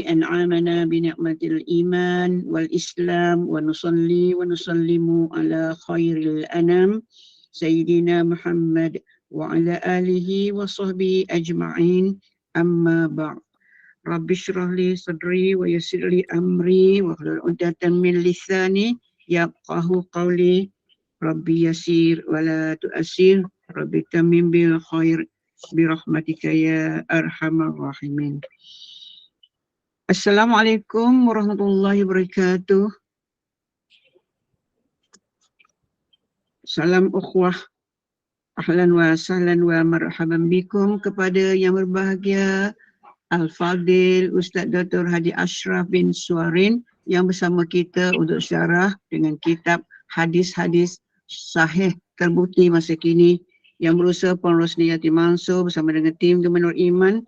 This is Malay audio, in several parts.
أنعمنا بنعمة الإيمان والإسلام ونصلي ونسلم على خير الأنام سيدنا محمد وعلى آله وصحبه أجمعين أما بعد. رب اشرح لي صدري ويسر لي أمري واحلل عقدة من لساني يفقهوا قولي. ربي يسير ولا تؤسر ربي تمم بالخير برحمتك يا أرحم الراحمين. Assalamualaikum warahmatullahi wabarakatuh. Salam ukhwah. Ahlan wa sahlan wa marhaban bikum kepada yang berbahagia Al-Fadil Ustaz Dr. Haji Ashraf bin Suwarin yang bersama kita untuk syarah dengan kitab hadis-hadis sahih terbukti masa kini yang berusaha Puan Rosni Yati Mansur bersama dengan tim Gemenur Iman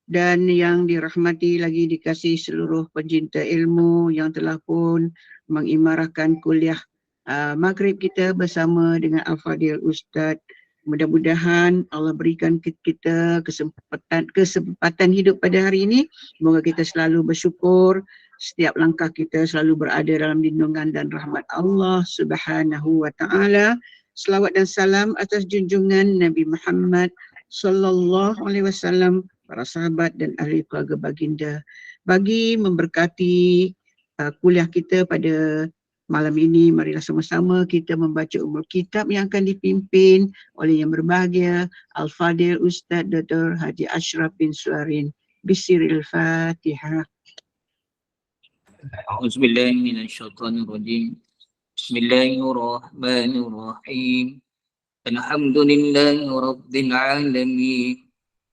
dan yang dirahmati lagi dikasih seluruh pencinta ilmu yang telah pun mengimarahkan kuliah maghrib kita bersama dengan Al-Fadil Ustaz. Mudah-mudahan Allah berikan kita kesempatan hidup pada hari ini. Semoga kita selalu bersyukur, setiap langkah kita selalu berada dalam lindungan dan rahmat Allah Subhanahu wa taala. Selawat dan salam atas junjungan Nabi Muhammad sallallahu alaihi wasallam, para sahabat dan ahli keluarga baginda. Bagi memberkati kuliah kita pada malam ini, marilah sama-sama kita membaca umul kitab yang akan dipimpin oleh yang berbahagia Al-Fadil Ustaz Dr. Haji Ashraf bin Suwarin. Bismillahil Fatihah. A'udzubillahi minasyaitonirrajim. Bismillahirrahmanirrahim. Alhamdulillahi rabbil alamin.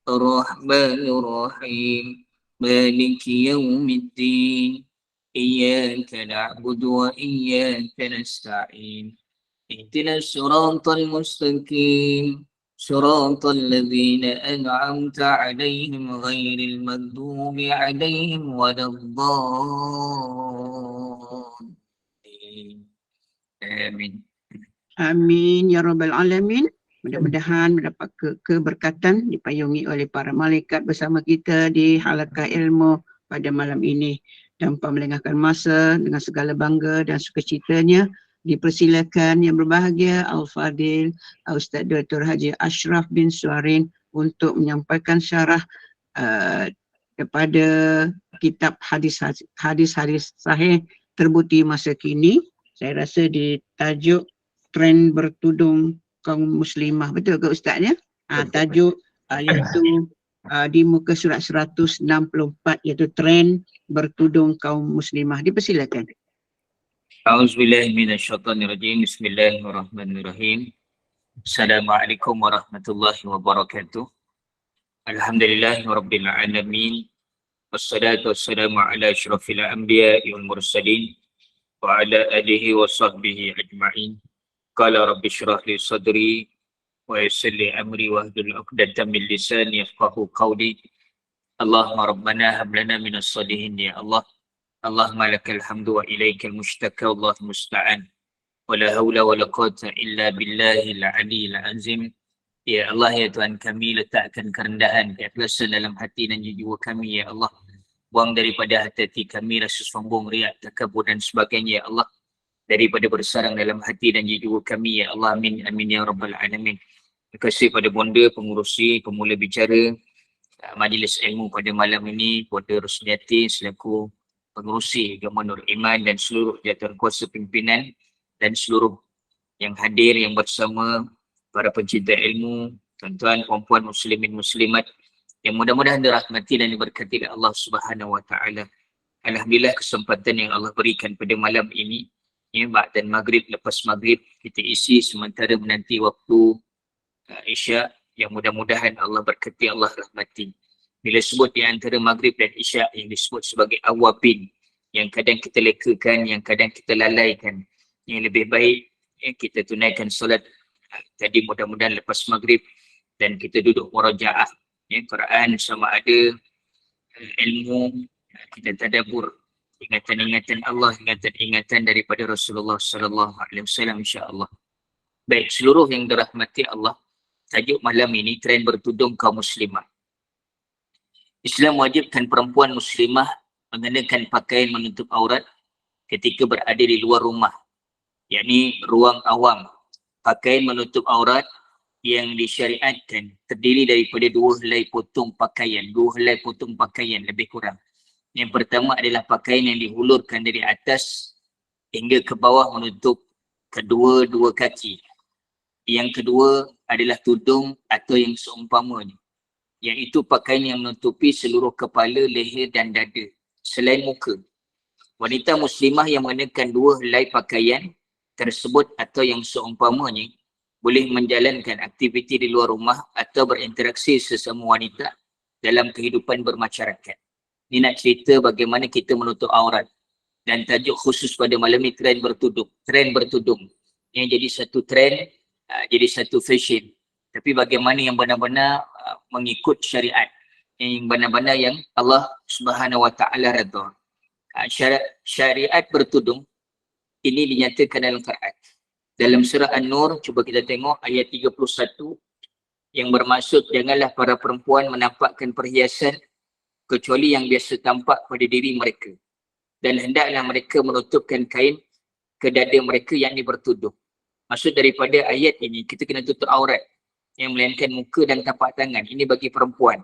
Ar-Rahmanir-Rahim. Maliki yaumiddin. Iyyaka na'budu wa iyyaka nasta'in. Ihdinas siratal mustaqim. Siratal ladzina an'amta 'alaihim ghairil maghdubi 'alaihim waladdallin. Amin. Amin ya rabbal alamin. Mudah-mudahan mendapat keberkatan dipayungi oleh para malaikat bersama kita di halaqah ilmu pada malam ini. Tanpa melengahkan masa, dengan segala bangga dan sukacitanya, dipersilakan yang berbahagia Al-Fadil Ustaz Dr. Haji Ashraf bin Suwarin untuk menyampaikan syarah kepada kitab hadis-hadis sahih terbukti masa kini. Saya rasa ditajuk Tren Bertudung Kaum Muslimah. Betul ke Ustaz ya? Tajuk iaitu di muka surat 164 iaitu Tren Bertudung Kaum Muslimah. Dipersilakan. A'udzubillahi minasyaitonirrajim. Bismillahirrahmanirrahim. Assalamualaikum warahmatullahi wabarakatuh. Alhamdulillahirabbil alamin. Wassalatu wassalamu ala asyrafil anbiya'i wal mursalin wa ala alihi wa sahbihi ajma'in. Qala rabbi shrah li sadri wa yassir li amri wahlul 'uqdatam min lisani yafqahu qawli. Allahumma rabbana hab lana minas salihin ya Allah. Allahumma lakal hamdu wa ilaikal mushtaka Allahumma musta'an. Wa la hawla wa la quwwata illa billahil aliyyil azim. Ya Allah, ya Tuhan kami, letakkan kerendahan, keikhlasan dalam hati dan jiwa kami ya Allah. Buang daripada hati kami rasa sombong, riak, takabur dan sebagainya ya Allah. Daripada bersarang dalam hati dan jiwa kami ya Allah. Amin amin ya rabbal alamin. Terima kasih pada bonda, pengurusi, pemula bicara majlis ilmu pada malam ini, Bonda Rosniati selaku pengurusi Gemenur Iman dan seluruh jawatankuasa pimpinan dan seluruh yang hadir yang bersama para pencinta ilmu, tuan-tuan, puan-puan, muslimin, muslimat yang mudah-mudahan dirahmati dan diberkati oleh Allah Subhanahu wa taala. Alhamdulillah kesempatan yang Allah berikan pada malam ini, ya, ba'dan maghrib, lepas maghrib kita isi sementara menanti waktu Isya yang mudah-mudahan Allah berkati, Allah rahmati. Bila sebut di antara maghrib dan Isya yang disebut sebagai awabin, yang kadang kita lekakan, yang kadang kita lalaikan, yang lebih baik kita tunaikan solat tadi mudah-mudahan lepas maghrib dan kita duduk murajaah Quran sama ada ilmu, kita tadabbur ingatan-ingatan Allah, ingatan-ingatan daripada Rasulullah sallallahu alaihi wasallam insya-Allah. Baik, seluruh yang dirahmati Allah, tajuk malam ini Tren Bertudung Kaum Muslimah. Islam wajibkan perempuan muslimah mengenakan pakaian menutup aurat ketika berada di luar rumah, yakni ruang awam. Pakaian menutup aurat yang disyariatkan terdiri daripada dua helai potong pakaian lebih kurang. Yang pertama adalah pakaian yang dihulurkan dari atas hingga ke bawah menutup kedua-dua kaki. Yang kedua adalah tudung atau yang seumpamanya, iaitu pakaian yang menutupi seluruh kepala, leher dan dada selain muka. Wanita muslimah yang mengenakan dua helai pakaian tersebut atau yang seumpamanya boleh menjalankan aktiviti di luar rumah atau berinteraksi sesama wanita dalam kehidupan bermasyarakat. Ini nak cerita bagaimana kita menutup aurat, dan tajuk khusus pada malam ni trend bertudung. Yang jadi satu trend, jadi satu fashion. Tapi bagaimana yang benar-benar mengikut syariat, yang benar-benar yang Allah Subhanahu Wa Taala redha. Syariat bertudung ini dinyatakan dalam Quran. Dalam surah An-Nur, cuba kita tengok ayat 31 yang bermaksud janganlah para perempuan menampakkan perhiasan kecuali yang biasa tampak pada diri mereka, dan hendaklah mereka menutupkan kain ke dada mereka yang bertudung. Maksud daripada ayat ini, kita kena tutup aurat, yang melainkan muka dan tapak tangan. Ini bagi perempuan.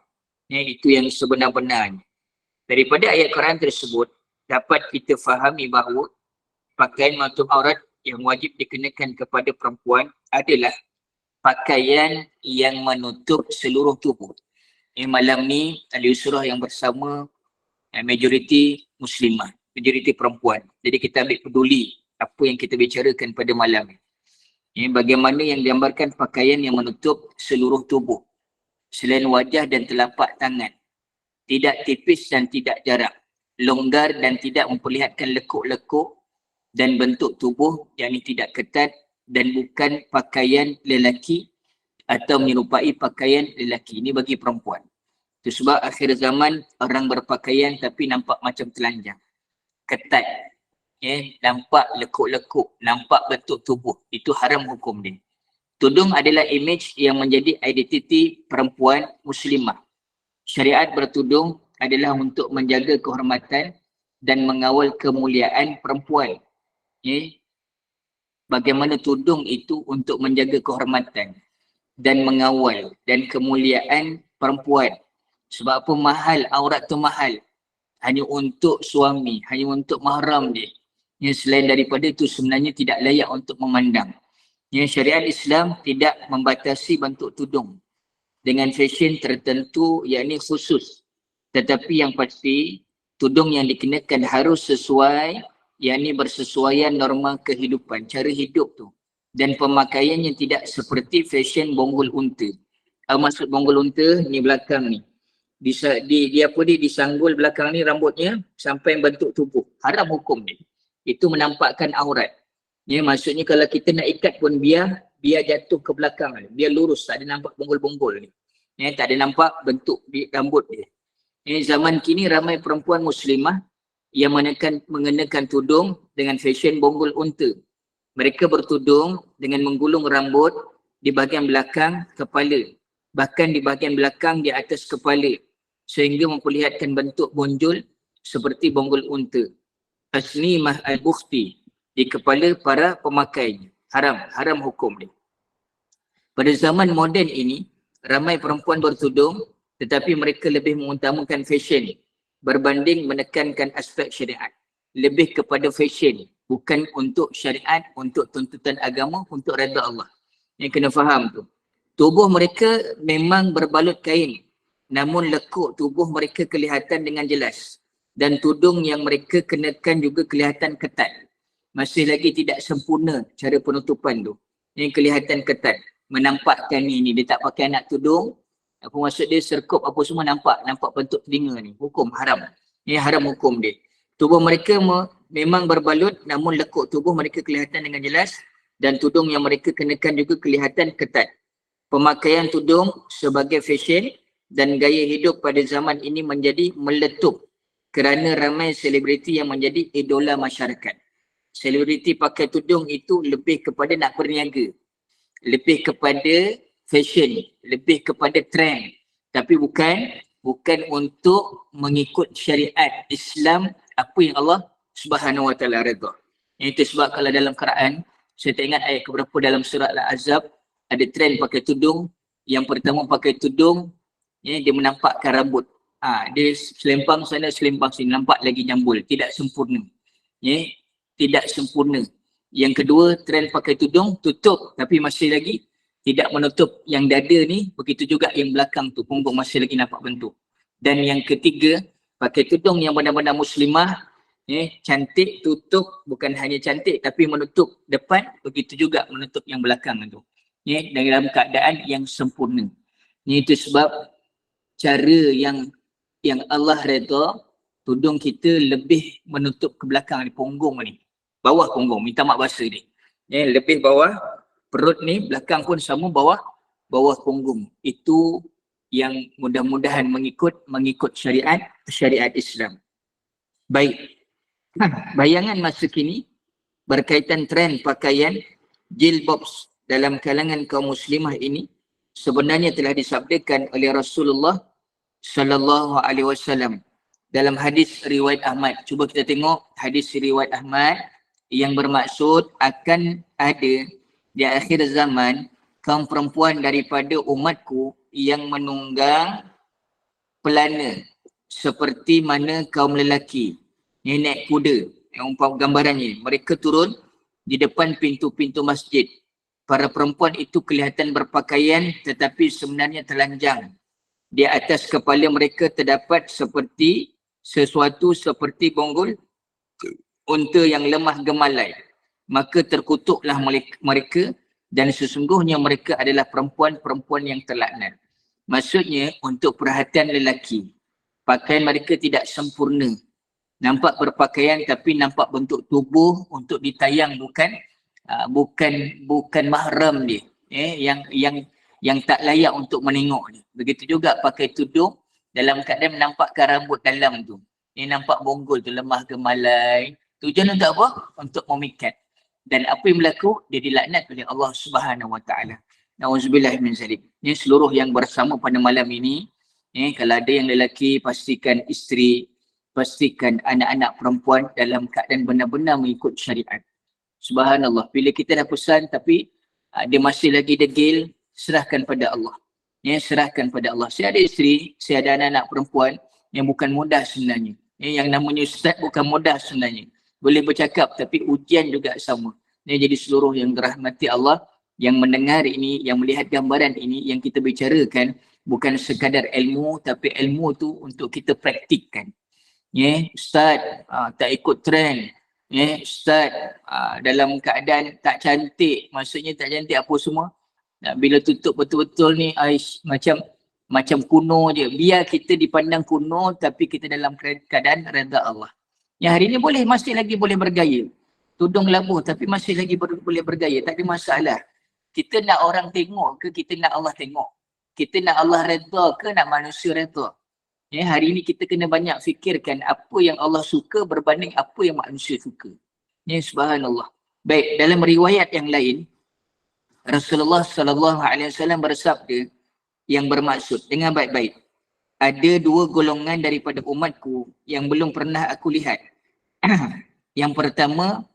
Itu yang sebenar-benarnya. Daripada ayat Quran tersebut, dapat kita fahami bahawa pakaian menutup aurat yang wajib dikenakan kepada perempuan adalah pakaian yang menutup seluruh tubuh. Malam ni ahli surah yang bersama majoriti muslimah, majoriti perempuan. Jadi kita ambil peduli apa yang kita bicarakan pada malam ni. Bagaimana yang digambarkan pakaian yang menutup seluruh tubuh selain wajah dan telapak tangan, tidak tipis dan tidak jarak, longgar dan tidak memperlihatkan lekuk-lekuk dan bentuk tubuh yang tidak ketat, dan bukan pakaian lelaki atau menyerupai pakaian lelaki. Ini bagi perempuan. Itu sebab akhir zaman orang berpakaian tapi nampak macam telanjang, ketat, nampak lekuk-lekuk, nampak bentuk tubuh. Itu haram hukum dia. Tudung adalah image yang menjadi identiti perempuan muslimah. Syariat bertudung adalah untuk menjaga kehormatan dan mengawal kemuliaan perempuan. Bagaimana tudung itu untuk menjaga kehormatan dan mengawal dan kemuliaan perempuan. Sebab apa? Mahal, aurat tu mahal. Hanya untuk suami, hanya untuk mahram dia. Selain daripada itu sebenarnya tidak layak untuk memandang. Syariat Islam tidak membatasi bentuk tudung dengan fashion tertentu, yakni khusus. Tetapi yang pasti, tudung yang dikenakan harus sesuai, yakni bersesuaian norma kehidupan, cara hidup tu. Dan pemakaian yang tidak seperti fashion bonggol unta. Maksud bonggol unta ni belakang ni. Dia disanggul belakang ni rambutnya sampai bentuk tubuh. Haram hukum ni. Itu menampakkan aurat. Maksudnya kalau kita nak ikat pun biar jatuh ke belakang, biar lurus, tak ada nampak bonggol-bonggol ni. Tak ada nampak bentuk rambut dia. Zaman kini ramai perempuan muslimah yang mengenakan tudung dengan fashion bonggol unta. Mereka bertudung dengan menggulung rambut di bahagian belakang kepala, bahkan di bahagian belakang di atas kepala, sehingga memperlihatkan bentuk bonjol seperti bonggol unta. Taslimah al-bukhti di kepala para pemakainya. Haram hukum dia. Pada zaman moden ini, ramai perempuan bertudung tetapi mereka lebih mengutamakan fashion berbanding menekankan aspek syariat. Lebih kepada fashion, bukan untuk syariat, untuk tuntutan agama, untuk redha Allah. Yang kena faham tu. Tubuh mereka memang berbalut kain, namun lekuk tubuh mereka kelihatan dengan jelas. Dan tudung yang mereka kenakan juga kelihatan ketat. Masih lagi tidak sempurna cara penutupan tu. Yang kelihatan ketat. Menampakkan ini, dia tak pakai anak tudung. Apa maksud dia, serkup apa semua nampak bentuk telinga ni. Hukum haram. Ini haram hukum dia. Tubuh mereka memang berbalut, namun lekuk tubuh mereka kelihatan dengan jelas. Dan tudung yang mereka kenakan juga kelihatan ketat. Pemakaian tudung sebagai fashion dan gaya hidup pada zaman ini menjadi meletup kerana ramai selebriti yang menjadi idola masyarakat. Selebriti pakai tudung itu lebih kepada nak berniaga, lebih kepada fashion, lebih kepada trend, tapi bukan bukan untuk mengikut syariat Islam apa yang Allah Subhanahu Wa Taala redha. Itu sebab kalau dalam Quran, saya tak ingat ayat keberapa dalam surah Al-Ahzab, ada trend pakai tudung. Yang pertama pakai tudung, dia menampakkan rambut. Dia selempang sana, selempang sini, nampak lagi jambul, tidak sempurna. Tidak sempurna. Yang kedua, trend pakai tudung, tutup tapi masih lagi tidak menutup yang dada ni, begitu juga yang belakang tu, punggung masih lagi nampak bentuk. Dan yang ketiga, pakai tudung yang benar-benar muslimah, cantik, tutup, bukan hanya cantik tapi menutup depan, begitu juga menutup yang belakang tu. Dalam keadaan yang sempurna. Itu sebab cara yang Allah redha, tudung kita lebih menutup ke belakang ni, punggung ni, bawah punggung, minta mak bahasa ni. Lebih bawah perut ni, belakang pun sama, bawah punggung. Itu yang mudah-mudahan mengikut syariat Islam. Baik. Bayangan masa kini berkaitan trend pakaian jilbab dalam kalangan kaum muslimah ini sebenarnya telah disabdakan oleh Rasulullah sallallahu alaihi wasallam dalam hadis riwayat Ahmad. Cuba kita tengok hadis riwayat Ahmad yang bermaksud akan ada di akhir zaman kaum perempuan daripada umatku yang menunggang pelana seperti mana kaum lelaki. Ini naik kuda, yang umpam gambarannya. Mereka turun di depan pintu-pintu masjid. Para perempuan itu kelihatan berpakaian tetapi sebenarnya telanjang. Di atas kepala mereka terdapat sesuatu seperti bonggol unta yang lemah gemalai. Maka terkutuklah mereka dan sesungguhnya mereka adalah perempuan-perempuan yang terlaknat. Maksudnya untuk perhatian lelaki, pakaian mereka tidak sempurna. Nampak berpakaian tapi nampak bentuk tubuh untuk ditayang, bukan mahram dia, yang tak layak untuk menengok dia. Begitu juga pakai tudung dalam keadaan menampakkan rambut dalam tu. Nampak bonggol tu, lemah gemalai. Tujuan untuk apa? Untuk memikat. Dan apa yang berlaku? Dia dilaknat oleh Allah Subhanahu Wa Taala. Nauzubillah min zalik. Ini seluruh yang bersama pada malam ini, kalau ada yang lelaki, pastikan isteri, pastikan anak-anak perempuan dalam keadaan benar-benar mengikut syariat. Subhanallah, bila kita dah pesan tapi dia masih lagi degil, serahkan pada Allah. Serahkan pada Allah. Saya ada isteri, saya ada anak-anak perempuan yang bukan mudah sebenarnya. Yang namanya ustaz bukan mudah sebenarnya. Boleh bercakap tapi ujian juga sama. Jadi seluruh yang dirahmati Allah, yang mendengar ini, yang melihat gambaran ini, yang kita bicarakan bukan sekadar ilmu, tapi ilmu tu untuk kita praktikkan. Ustaz tak ikut trend. Ustaz dalam keadaan tak cantik, maksudnya tak cantik apa semua. Bila tutup betul-betul ni macam kuno je. Biar kita dipandang kuno tapi kita dalam keadaan redha Allah. Yang hari ni masih lagi boleh bergaya. Tudung labuh tapi masih lagi boleh bergaya, tak ada masalah. Kita nak orang tengok ke kita nak Allah tengok? Kita nak Allah redha ke nak manusia redha? Hari ini kita kena banyak fikirkan apa yang Allah suka berbanding apa yang manusia suka. Subhanallah. Baik, dalam riwayat yang lain, Rasulullah sallallahu alaihi wasallam bersabda yang bermaksud, dengan baik-baik, ada dua golongan daripada umatku yang belum pernah aku lihat. Yang pertama,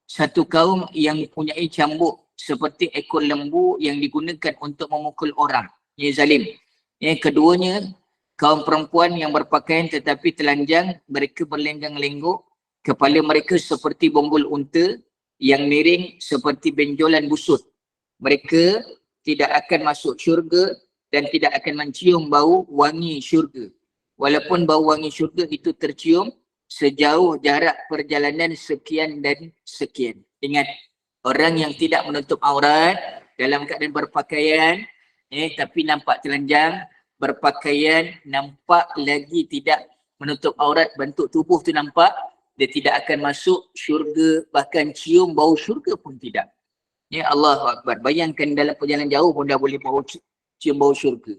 satu kaum yang mempunyai cambuk seperti ekor lembu yang digunakan untuk memukul orang. Zalim. Keduanya, kaum perempuan yang berpakaian tetapi telanjang, mereka berlenggang-lenggok, kepala mereka seperti bonggol unta yang miring seperti benjolan busut. Mereka tidak akan masuk syurga dan tidak akan mencium bau wangi syurga. Walaupun bau wangi syurga itu tercium sejauh jarak perjalanan sekian dan sekian. Ingat, orang yang tidak menutup aurat dalam keadaan berpakaian, tapi nampak telanjang, berpakaian nampak lagi tidak menutup aurat, bentuk tubuh tu nampak, dia tidak akan masuk syurga, bahkan cium bau syurga pun tidak. Allahu Akbar. Bayangkan dalam perjalanan jauh pun dah boleh cium bau syurga.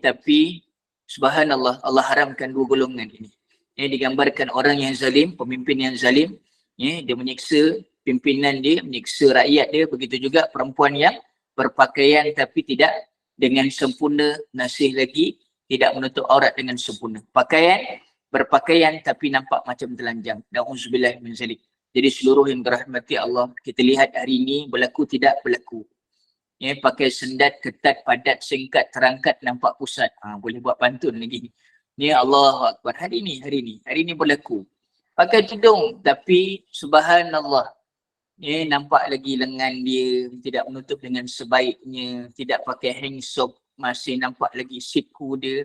Tapi subhanallah, Allah haramkan dua golongan ini. Digambarkan orang yang zalim, pemimpin yang zalim, dia menyiksa pimpinan dia, menyiksa rakyat dia. Begitu juga perempuan yang berpakaian tapi tidak dengan sempurna, masih lagi tidak menutup aurat dengan sempurna. Berpakaian tapi nampak macam telanjang. Na'udzubillah min zalik. Jadi seluruh yang dirahmati Allah, kita lihat hari ini berlaku tidak berlaku. Ya, pakai sendat, ketat, padat, singkat, terangkat, nampak pusat. Boleh buat pantun lagi. Ya Allah Akbar. Hari ini berlaku. Pakai tudung tapi subhanallah. Ya, nampak lagi lengan dia, tidak menutup dengan sebaiknya, tidak pakai hangsock, masih nampak lagi siku dia.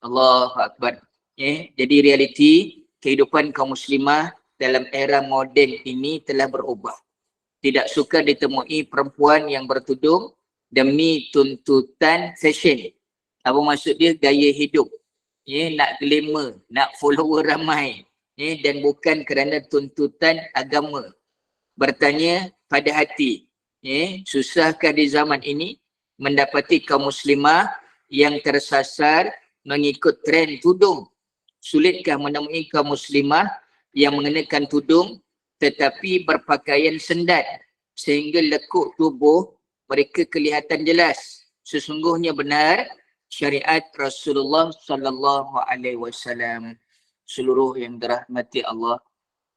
Allah Akbar. Ya, jadi realiti kehidupan kaum muslimah dalam era moden ini telah berubah. Tidak suka ditemui perempuan yang bertudung demi tuntutan fashion. Apa maksud dia? Gaya hidup. Ya, nak glamour, nak follower ramai. Ya, dan bukan kerana tuntutan agama. Bertanya pada hati, ya, susahkah di zaman ini mendapati kaum muslimah yang tersasar mengikut tren tudung? Sulitkah menemui kaum muslimah yang mengenakan tudung tetapi berpakaian sendat sehingga lekuk tubuh mereka kelihatan jelas? Sesungguhnya benar syariat Rasulullah sallallahu alaihi wasallam. Seluruh yang dirahmati Allah,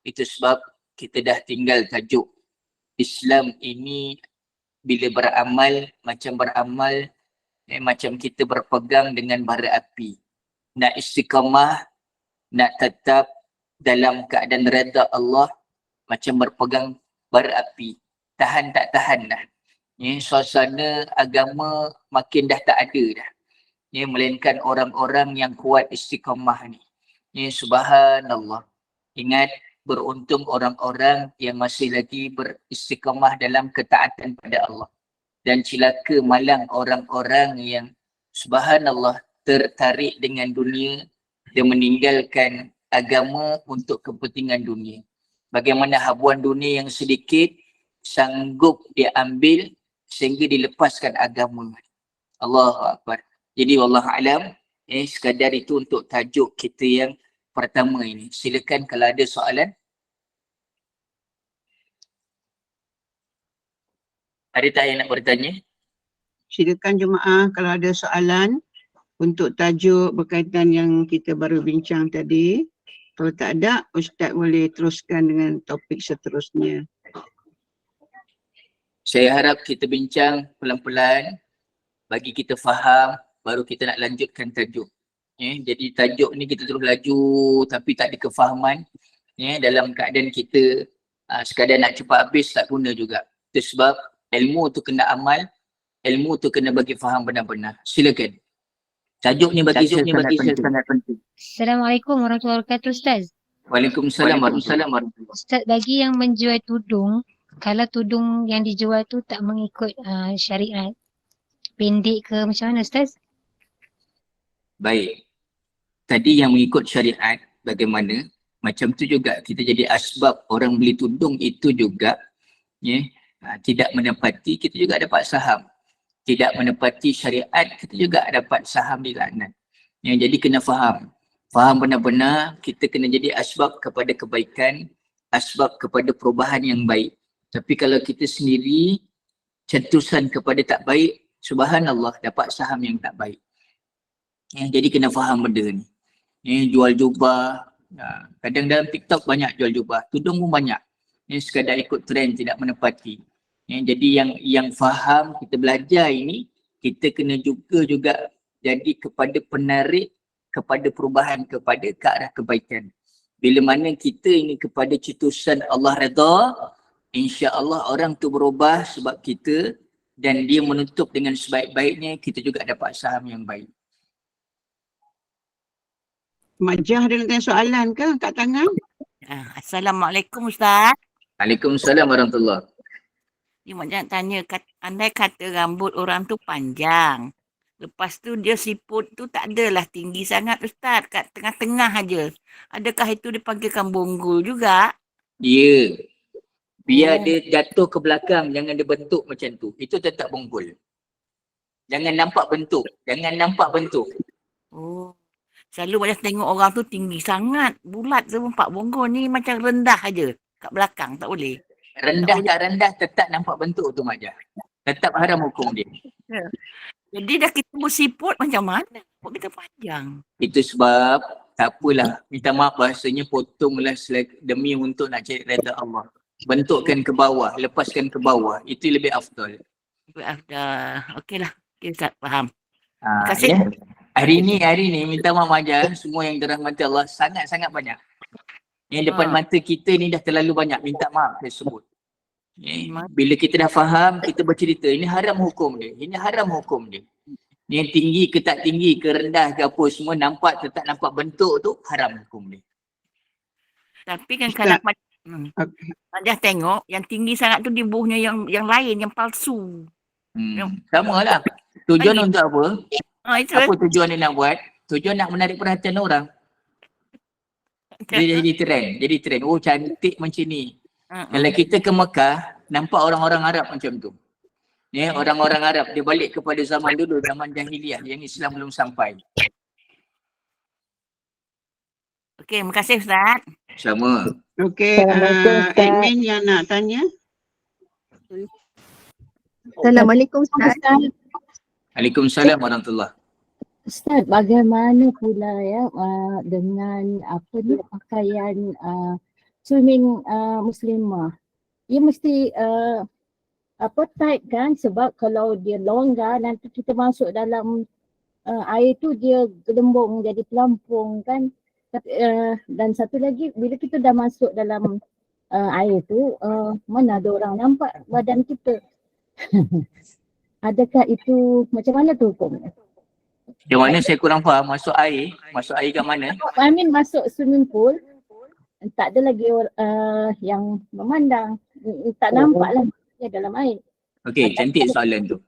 itu sebab kita dah tinggal tajuk Islam ini bila beramal macam kita berpegang dengan bara api. Nak istiqamah, nak tetap dalam keadaan redha Allah macam berpegang bara api. Tahan tak tahan dah. Ya, suasana agama makin dah tak ada dah. Ya, melainkan orang-orang yang kuat istiqamah ni. Ya, subhanallah. Ingat, beruntung orang-orang yang masih lagi beristiqamah dalam ketaatan pada Allah. Dan celaka malang orang-orang yang subhanallah tertarik dengan dunia dan meninggalkan agama untuk kepentingan dunia. Bagaimana habuan dunia yang sedikit sanggup diambil sehingga dilepaskan agama. Allahu Akbar. Jadi wallahu alam, sekadar itu untuk tajuk kita yang pertama ini. Silakan kalau ada soalan. Ada tak yang nak bertanya? Silakan jemaah kalau ada soalan untuk tajuk berkaitan yang kita baru bincang tadi. Kalau tak ada, Ustaz boleh teruskan dengan topik seterusnya. Saya harap kita bincang pelan-pelan bagi kita faham, baru kita nak lanjutkan tajuk. Jadi tajuk ni kita terus laju tapi tak ada kefahaman. Dalam keadaan kita sekadar nak cepat habis tak guna juga. Itu sebab ilmu tu kena amal, ilmu tu kena bagi faham benar-benar. Silakan. Tajuk ni bagi saya sangat penting. Assalamualaikum warahmatullahi wabarakatuh, Ustaz. Waalaikumsalam warahmatullahi wabarakatuh. Ustaz, bagi yang menjual tudung, kalau tudung yang dijual tu tak mengikut syariat, pendek ke macam mana, Ustaz? Baik. Tadi yang mengikut syariat bagaimana, macam tu juga kita jadi asbab orang beli tudung itu juga tidak menepati, kita juga dapat saham. Tidak menepati syariat, kita juga dapat saham di laknat. Jadi kena faham. Faham benar-benar, kita kena jadi asbab kepada kebaikan, asbab kepada perubahan yang baik. Tapi kalau kita sendiri cetusan kepada tak baik, subhanallah dapat saham yang tak baik. Jadi kena faham benda ni. Jual jubah, kadang dalam TikTok banyak jual jubah, tudung pun banyak. Sekadar ikut trend tidak menepati. Jadi yang faham kita belajar ini, kita kena juga jadi kepada penarik kepada perubahan, kepada ke arah kebaikan. Bila mana kita ini kepada cetusan Allah redha, insya-Allah orang tu berubah sebab kita dan dia menutup dengan sebaik-baiknya, kita juga dapat saham yang baik. Majah ada nak tanya soalan ke kat tangan? Assalamualaikum Ustaz. Waalaikumsalam warahmatullahi. Ni mak nak tanya, andai kata rambut orang tu panjang. Lepas tu dia siput tu tak adalah tinggi sangat Ustaz, kat tengah-tengah aja. Adakah itu dipanggilkan bonggol juga? Ya. Biar dia jatuh ke belakang, jangan dia bentuk macam tu. Itu tetap bonggol. Jangan nampak bentuk. Oh. Selalu macam tengok orang tu tinggi sangat, bulat tu nampak bonggol, ni macam rendah aja kat belakang, tak boleh. Rendah tak rendah tetap nampak bentuk tu Majah. Tetap haram hukum dia. Jadi dah kita bersiput macam mana? Rambut kita panjang. Itu sebab tak apalah, minta maaf bahasanya potonglah demi untuk nak cari redha Allah. Bentukkan ke bawah, lepaskan ke bawah. Itu lebih afdal. Okeylah. Okay, Ustaz, faham. Terima kasih. Ya. Hari ni minta maaf aja semua yang dirahmati Allah sangat-sangat banyak. Yang depan mata kita ni dah terlalu banyak, minta maaf saya sebut. Bila kita dah faham, kita bercerita, ini haram hukum dia, ini haram hukum dia. Ni yang tinggi ke tak tinggi ke rendah ke apa semua nampak tetap nampak bentuk tu haram hukum dia. Tapi kan kalau Dah tengok yang tinggi sangat tu dia buhnya yang lain, yang palsu. Sama lah. Tujuan untuk apa? Itu Apa tujuan dia nak buat? Tujuan nak menarik perhatian orang. Dia jadi trend. Oh cantik macam ni. Kalau kita ke Mekah, nampak orang-orang Arab macam tu. Ya, orang-orang Arab, dia balik kepada zaman dulu, zaman jahiliah yang Islam belum sampai. Okey, terima kasih Ustaz. Sama. Okey, admin yang nak tanya. Assalamualaikum Ustaz. Waalaikumsalam warahmatullahi. Ustaz, bagaimana pula ya dengan pakaian swimming muslimah? Ia mesti tight kan, sebab kalau dia longgar nanti kita masuk dalam air tu dia gelembung jadi pelampung kan. Dan satu lagi, bila kita dah masuk dalam air tu, mana ada orang nampak badan kita. Adakah itu, macam mana tu hukumnya? Yang mana saya kurang faham, masuk air kat mana? I mean masuk swimming pool, tak ada lagi yang memandang, tak nampak lah dalam air. Okey, cantik soalan tu.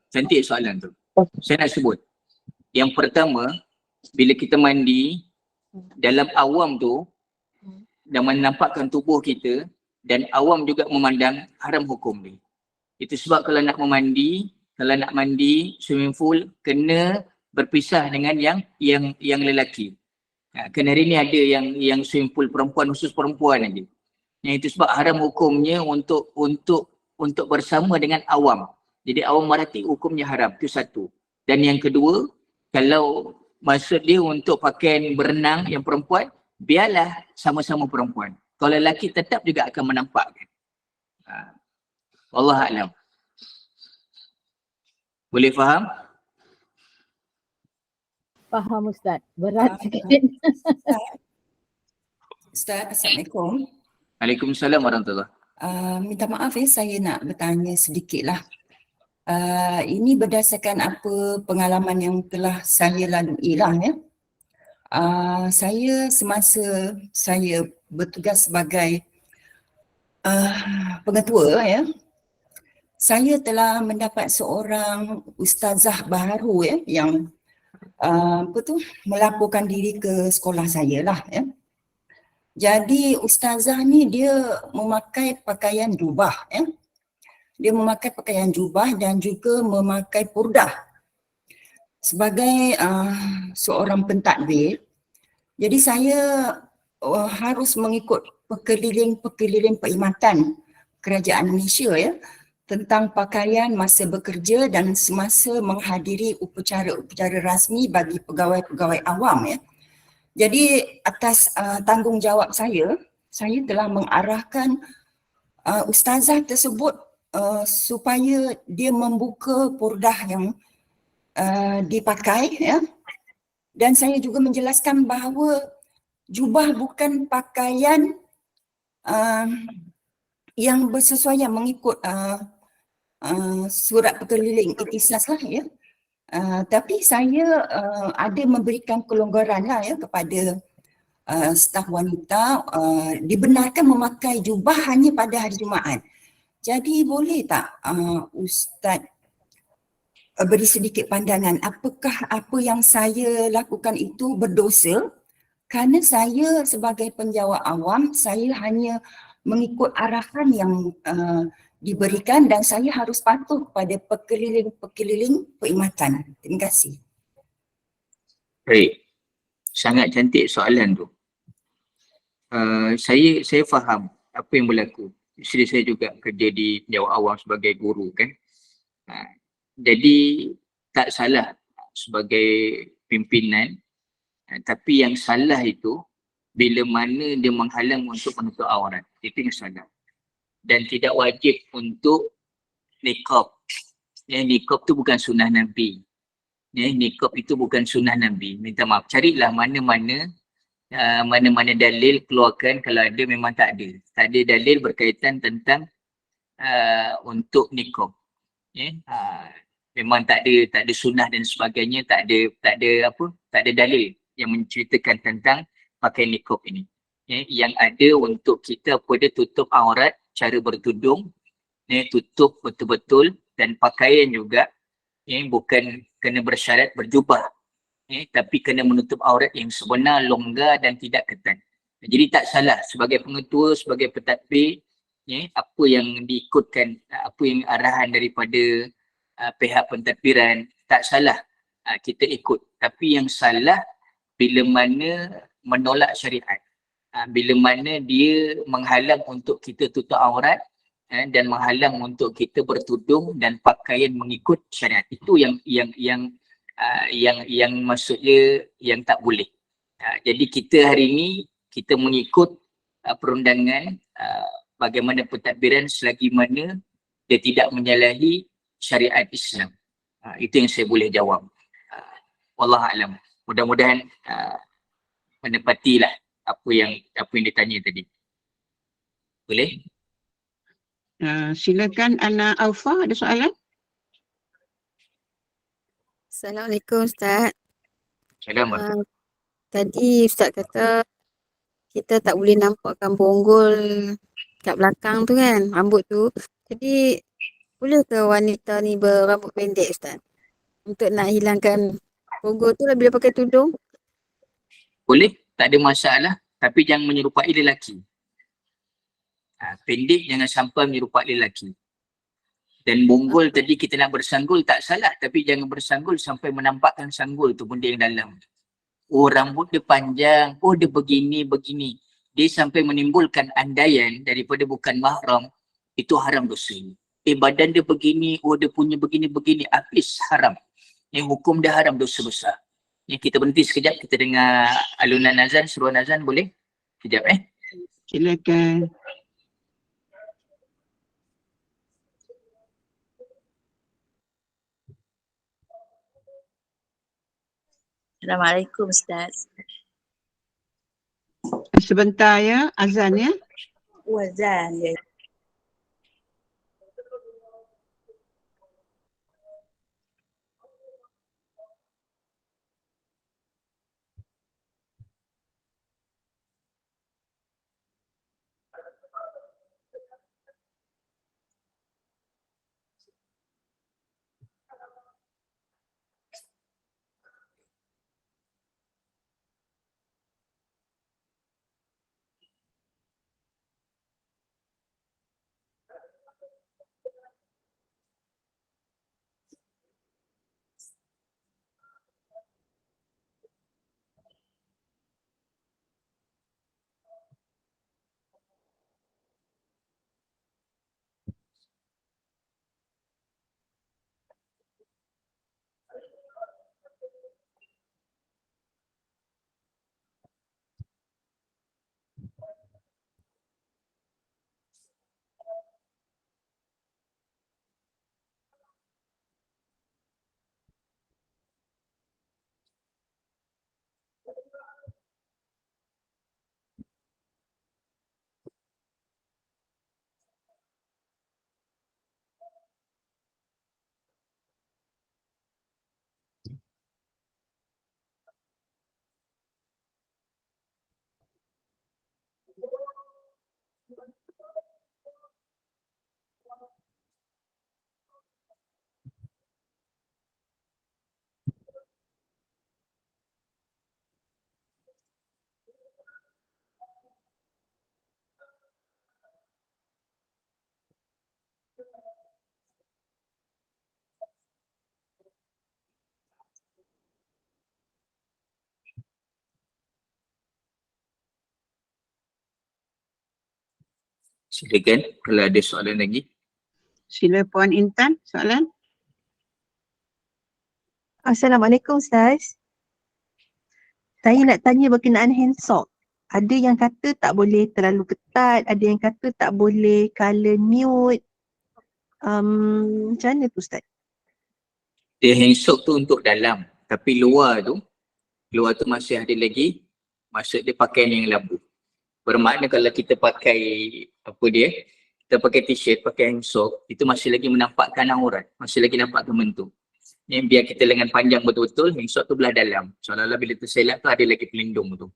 Saya nak sebut. Yang pertama, bila kita mandi, dalam awam tu, dan menampakkan tubuh kita, dan awam juga memandang, haram hukum dia. Itu sebab kalau nak mandi swimming pool, kena berpisah dengan yang lelaki. Kerana hari ni ada yang swimming pool perempuan, khusus perempuan aja. Yang itu sebab haram hukumnya untuk bersama dengan awam. Jadi awam merhati hukumnya haram, itu satu. Dan yang kedua, kalau maksud dia untuk pakaian berenang yang perempuan, biarlah sama-sama perempuan. Kalau lelaki tetap juga akan menampakkan. Wallahu a'lam. Boleh faham? Faham Ustaz, berat sikit. Ustaz, Assalamualaikum. Waalaikumsalam warahmatullahi. Minta maaf saya nak bertanya sedikit lah. Ini berdasarkan apa pengalaman yang telah saya lalui lah ya. Saya semasa saya bertugas sebagai pengetua ya, saya telah mendapat seorang ustazah baru ya yang melaporkan diri ke sekolah saya lah ya. Jadi ustazah ni dia memakai pakaian jubah ya. Dia memakai pakaian jubah dan juga memakai purdah sebagai seorang pentadbir. Jadi saya harus mengikut pekeliling perkhidmatan kerajaan Malaysia ya tentang pakaian masa bekerja dan semasa menghadiri upacara-upacara rasmi bagi pegawai-pegawai awam ya. Jadi atas tanggungjawab saya telah mengarahkan ustazah tersebut supaya dia membuka purdah yang dipakai ya. Dan saya juga menjelaskan bahawa jubah bukan pakaian yang bersesuaian mengikut surat pekeliling Ikhtisas lah ya. Tapi saya ada memberikan kelonggaran lah ya kepada staf wanita, dibenarkan memakai jubah hanya pada hari Jumaat. Jadi boleh tak Ustaz beri sedikit pandangan, apakah apa yang saya lakukan itu berdosa? Kerana saya sebagai penjawat awam, saya hanya mengikut arahan yang diberikan dan saya harus patuh pada pekeliling perkhidmatan. Terima kasih. Baik. Sangat cantik soalan tu. Saya faham apa yang berlaku. Isteri saya juga kerja di penjawat awam sebagai guru kan. Jadi tak salah sebagai pimpinan. Tapi yang salah itu bila mana dia menghalang untuk menutup aurat. Itu yang salah. Dan tidak wajib untuk niqab. Niqab tu bukan sunnah Nabi. Niqab itu bukan sunnah Nabi. Minta maaf. Carilah mana-mana dalil, keluarkan. Kalau ada memang tak ada. Tak ada dalil berkaitan tentang untuk niqab. Memang tak ada sunnah dan sebagainya, tak ada dalil yang menceritakan tentang pakai niqab ini. Yang ada untuk kita tutup aurat, cara bertudung, tutup betul-betul, dan pakaian juga bukan kena bersyarat berjubah, tapi kena menutup aurat yang sebenar, longgar dan tidak ketat. Jadi tak salah sebagai pengetua, sebagai pentadbir, apa yang diikutkan, apa yang arahan daripada pihak pentadbiran, tak salah kita ikut. Tapi yang salah bila mana menolak syariat, bila mana dia menghalang untuk kita tutup aurat, dan menghalang untuk kita bertudung dan pakaian mengikut syariat. Itu yang maksudnya yang tak boleh. Jadi kita hari ini kita mengikut perundangan bagaimana pentadbiran selagi mana dia tidak menyalahi syariat Islam. Itu yang saya boleh jawab. Wallahualam. Mudah-mudahan menepatilah apa yang ditanya tadi. Boleh? Silakan Ana Aufa, ada soalan? Assalamualaikum Ustaz. Assalamualaikum. Tadi Ustaz kata kita tak boleh nampakkan bonggol kat belakang tu kan, rambut tu. Jadi boleh ke wanita ni berambut pendek Ustaz? Untuk nak hilangkan bonggol tu lah bila pakai tudung? Boleh, tak ada masalah. Tapi jangan menyerupai lelaki. Pendek jangan sampai menyerupai lelaki. Dan bonggol tadi kita nak bersanggul tak salah, tapi jangan bersanggul sampai menampakkan sanggul tu benda yang dalam. Oh rambut dia panjang, oh dia begini. Dia sampai menimbulkan andaian daripada bukan mahram, itu haram dosa. Badan dia begini, oh dia punya begini, habis haram. Yang hukum dia haram, dosa besar. Kita berhenti sekejap, kita dengar alunan azan, seruan azan boleh? Sekejap Silakan. Assalamualaikum Ustaz. Sebentar ya, azan ya. Azan ya. Silakan kalau ada soalan lagi. Sila Puan Intan, soalan? Assalamualaikum Ustaz. saya nak tanya berkenaan handsock. Ada yang kata tak boleh terlalu ketat, ada yang kata tak boleh color nude. Macam mana tu Ustaz? Dia handsock tu untuk dalam, tapi luar tu masih ada lagi, maksud dia pakaian yang labu. Bermakna kalau kita pakai kita pakai t-shirt, pakai handsock, itu masih lagi menampakkan aurat, masih lagi nampak kementuk. Biar kita lengan panjang betul-betul, handsock tu belah dalam. Seolah-olah bila terselak tu ada lagi pelindung tu.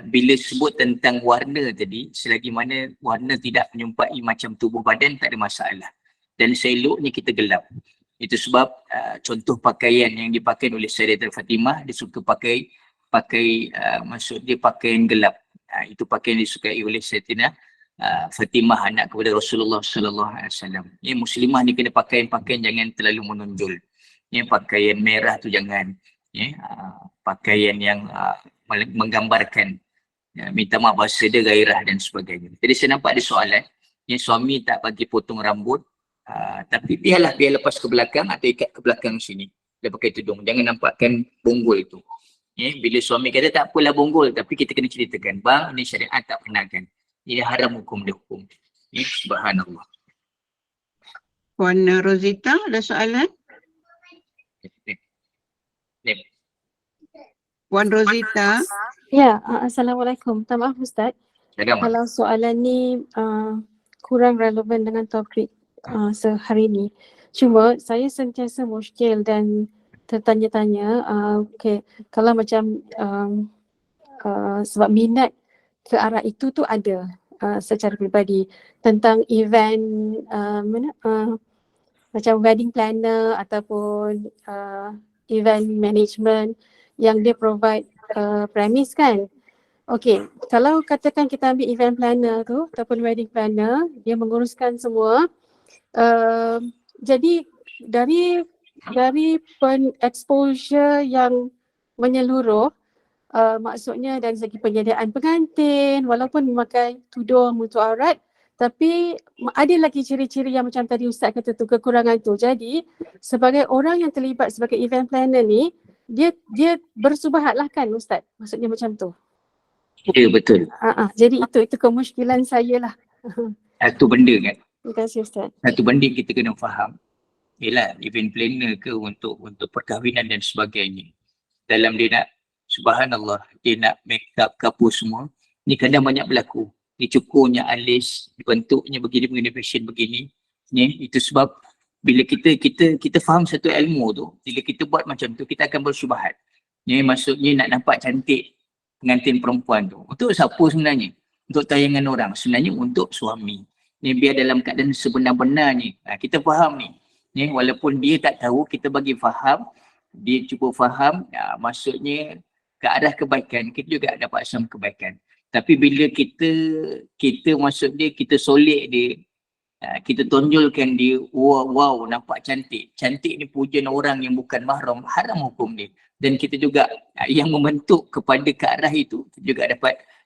Bila sebut tentang warna tadi, selagi mana warna tidak menyumpai macam tubuh badan, tak ada masalah. Dan seloknya kita gelap. Itu sebab contoh pakaian yang dipakai oleh Sayyidatina Fatimah, dia suka pakai maksud dia pakaian gelap. Itu pakaian yang disukai oleh Sayyidatina Fatimah, anak kepada Rasulullah sallallahu alaihi wasallam. Muslimah ni kena pakaian jangan terlalu menonjol. Pakaian merah tu jangan. Pakaian yang menggambarkan, minta maaf bahasa dia, gairah dan sebagainya. Jadi saya nampak ada soalan, suami tak bagi potong rambut, tapi biar lepas ke belakang atau ikat ke belakang sini. Dia pakai tudung, jangan nampakkan bonggol tu. Bila suami kata tak apalah bonggol, tapi kita kena ceritakan, bang, ini syariat tak benarkan. Ini haram hukum dia hukum. Subhanallah. Puan Rosita ada soalan? Puan Rosita. Ya, Assalamualaikum. Minta maaf Ustaz. Kalau soalan ni kurang relevan dengan topik sehari ni. Cuma saya sentiasa muskil dan tertanya-tanya, kalau macam sebab minat ke arah itu tu ada secara peribadi tentang event macam wedding planner ataupun event management yang dia provide premise kan. Okay, kalau katakan kita ambil event planner tu ataupun wedding planner, dia menguruskan semua. Jadi dari exposure yang menyeluruh, maksudnya dari segi penyediaan pengantin, walaupun memakai tudung menutup aurat, tapi ada lagi ciri-ciri yang macam tadi Ustaz kata tu, kekurangan tu. Jadi sebagai orang yang terlibat sebagai event planner ni, dia bersubahat lah kan Ustaz, maksudnya macam tu. Ya, betul. Jadi itu kemusykilan saya lah. Satu benda kan, Terima kasih Ustaz. satu benda kita kena faham, ialah event planner ke untuk perkahwinan dan sebagainya, dalam dia nak, subhanallah, dia nak make up ke apa semua, ni kadang banyak berlaku. Dia cukurnya alis, bentuknya begini, fashion begini. Itu sebab bila kita faham satu ilmu tu, bila kita buat macam tu, kita akan bersyubhat. Maksudnya nak nampak cantik pengantin perempuan tu. Untuk siapa sebenarnya? Untuk tayangan orang. Sebenarnya untuk suami. Biar dalam keadaan sebenar-benarnya. Kita faham ni. Walaupun dia tak tahu, kita bagi faham. Dia cuba faham, maksudnya ke arah kebaikan. Kita juga dapat asam kebaikan. Tapi bila kita maksudnya kita solek dia, kita tonjolkan dia, wow, nampak cantik. Cantik ni pujian orang yang bukan mahram, haram hukum dia. Dan kita juga yang membentuk kepada ke arah itu, kita juga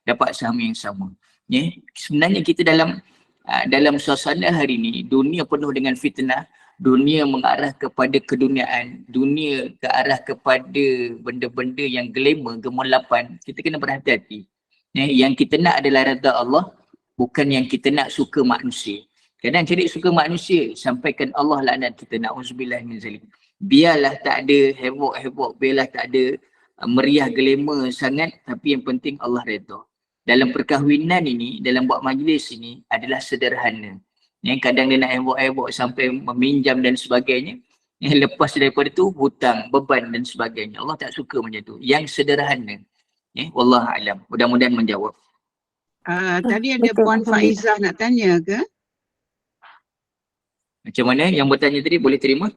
dapat saham yang sama. Sebenarnya kita dalam suasana hari ini, dunia penuh dengan fitnah, dunia mengarah kepada keduniaan, dunia ke arah kepada benda-benda yang glamour, gemelapan, kita kena berhati-hati. Yang kita nak adalah redha Allah, bukan yang kita nak suka manusia. Kadang cari suka manusia, sampaikan Allah laknat kita, na'udzubillah min zalik. Biarlah tak ada heboh-heboh, biarlah tak ada meriah glamour sangat, tapi yang penting Allah redha. Dalam perkahwinan ini, dalam buat majlis ini adalah sederhana. Kadang dia nak heboh-heboh sampai meminjam dan sebagainya. Lepas daripada tu hutang, beban dan sebagainya. Allah tak suka macam tu. Yang sederhana. Wallahualam. Mudah-mudahan menjawab. Tadi ada Puan Faizah nak tanya ke? Macam mana yang bertanya tadi, boleh terima?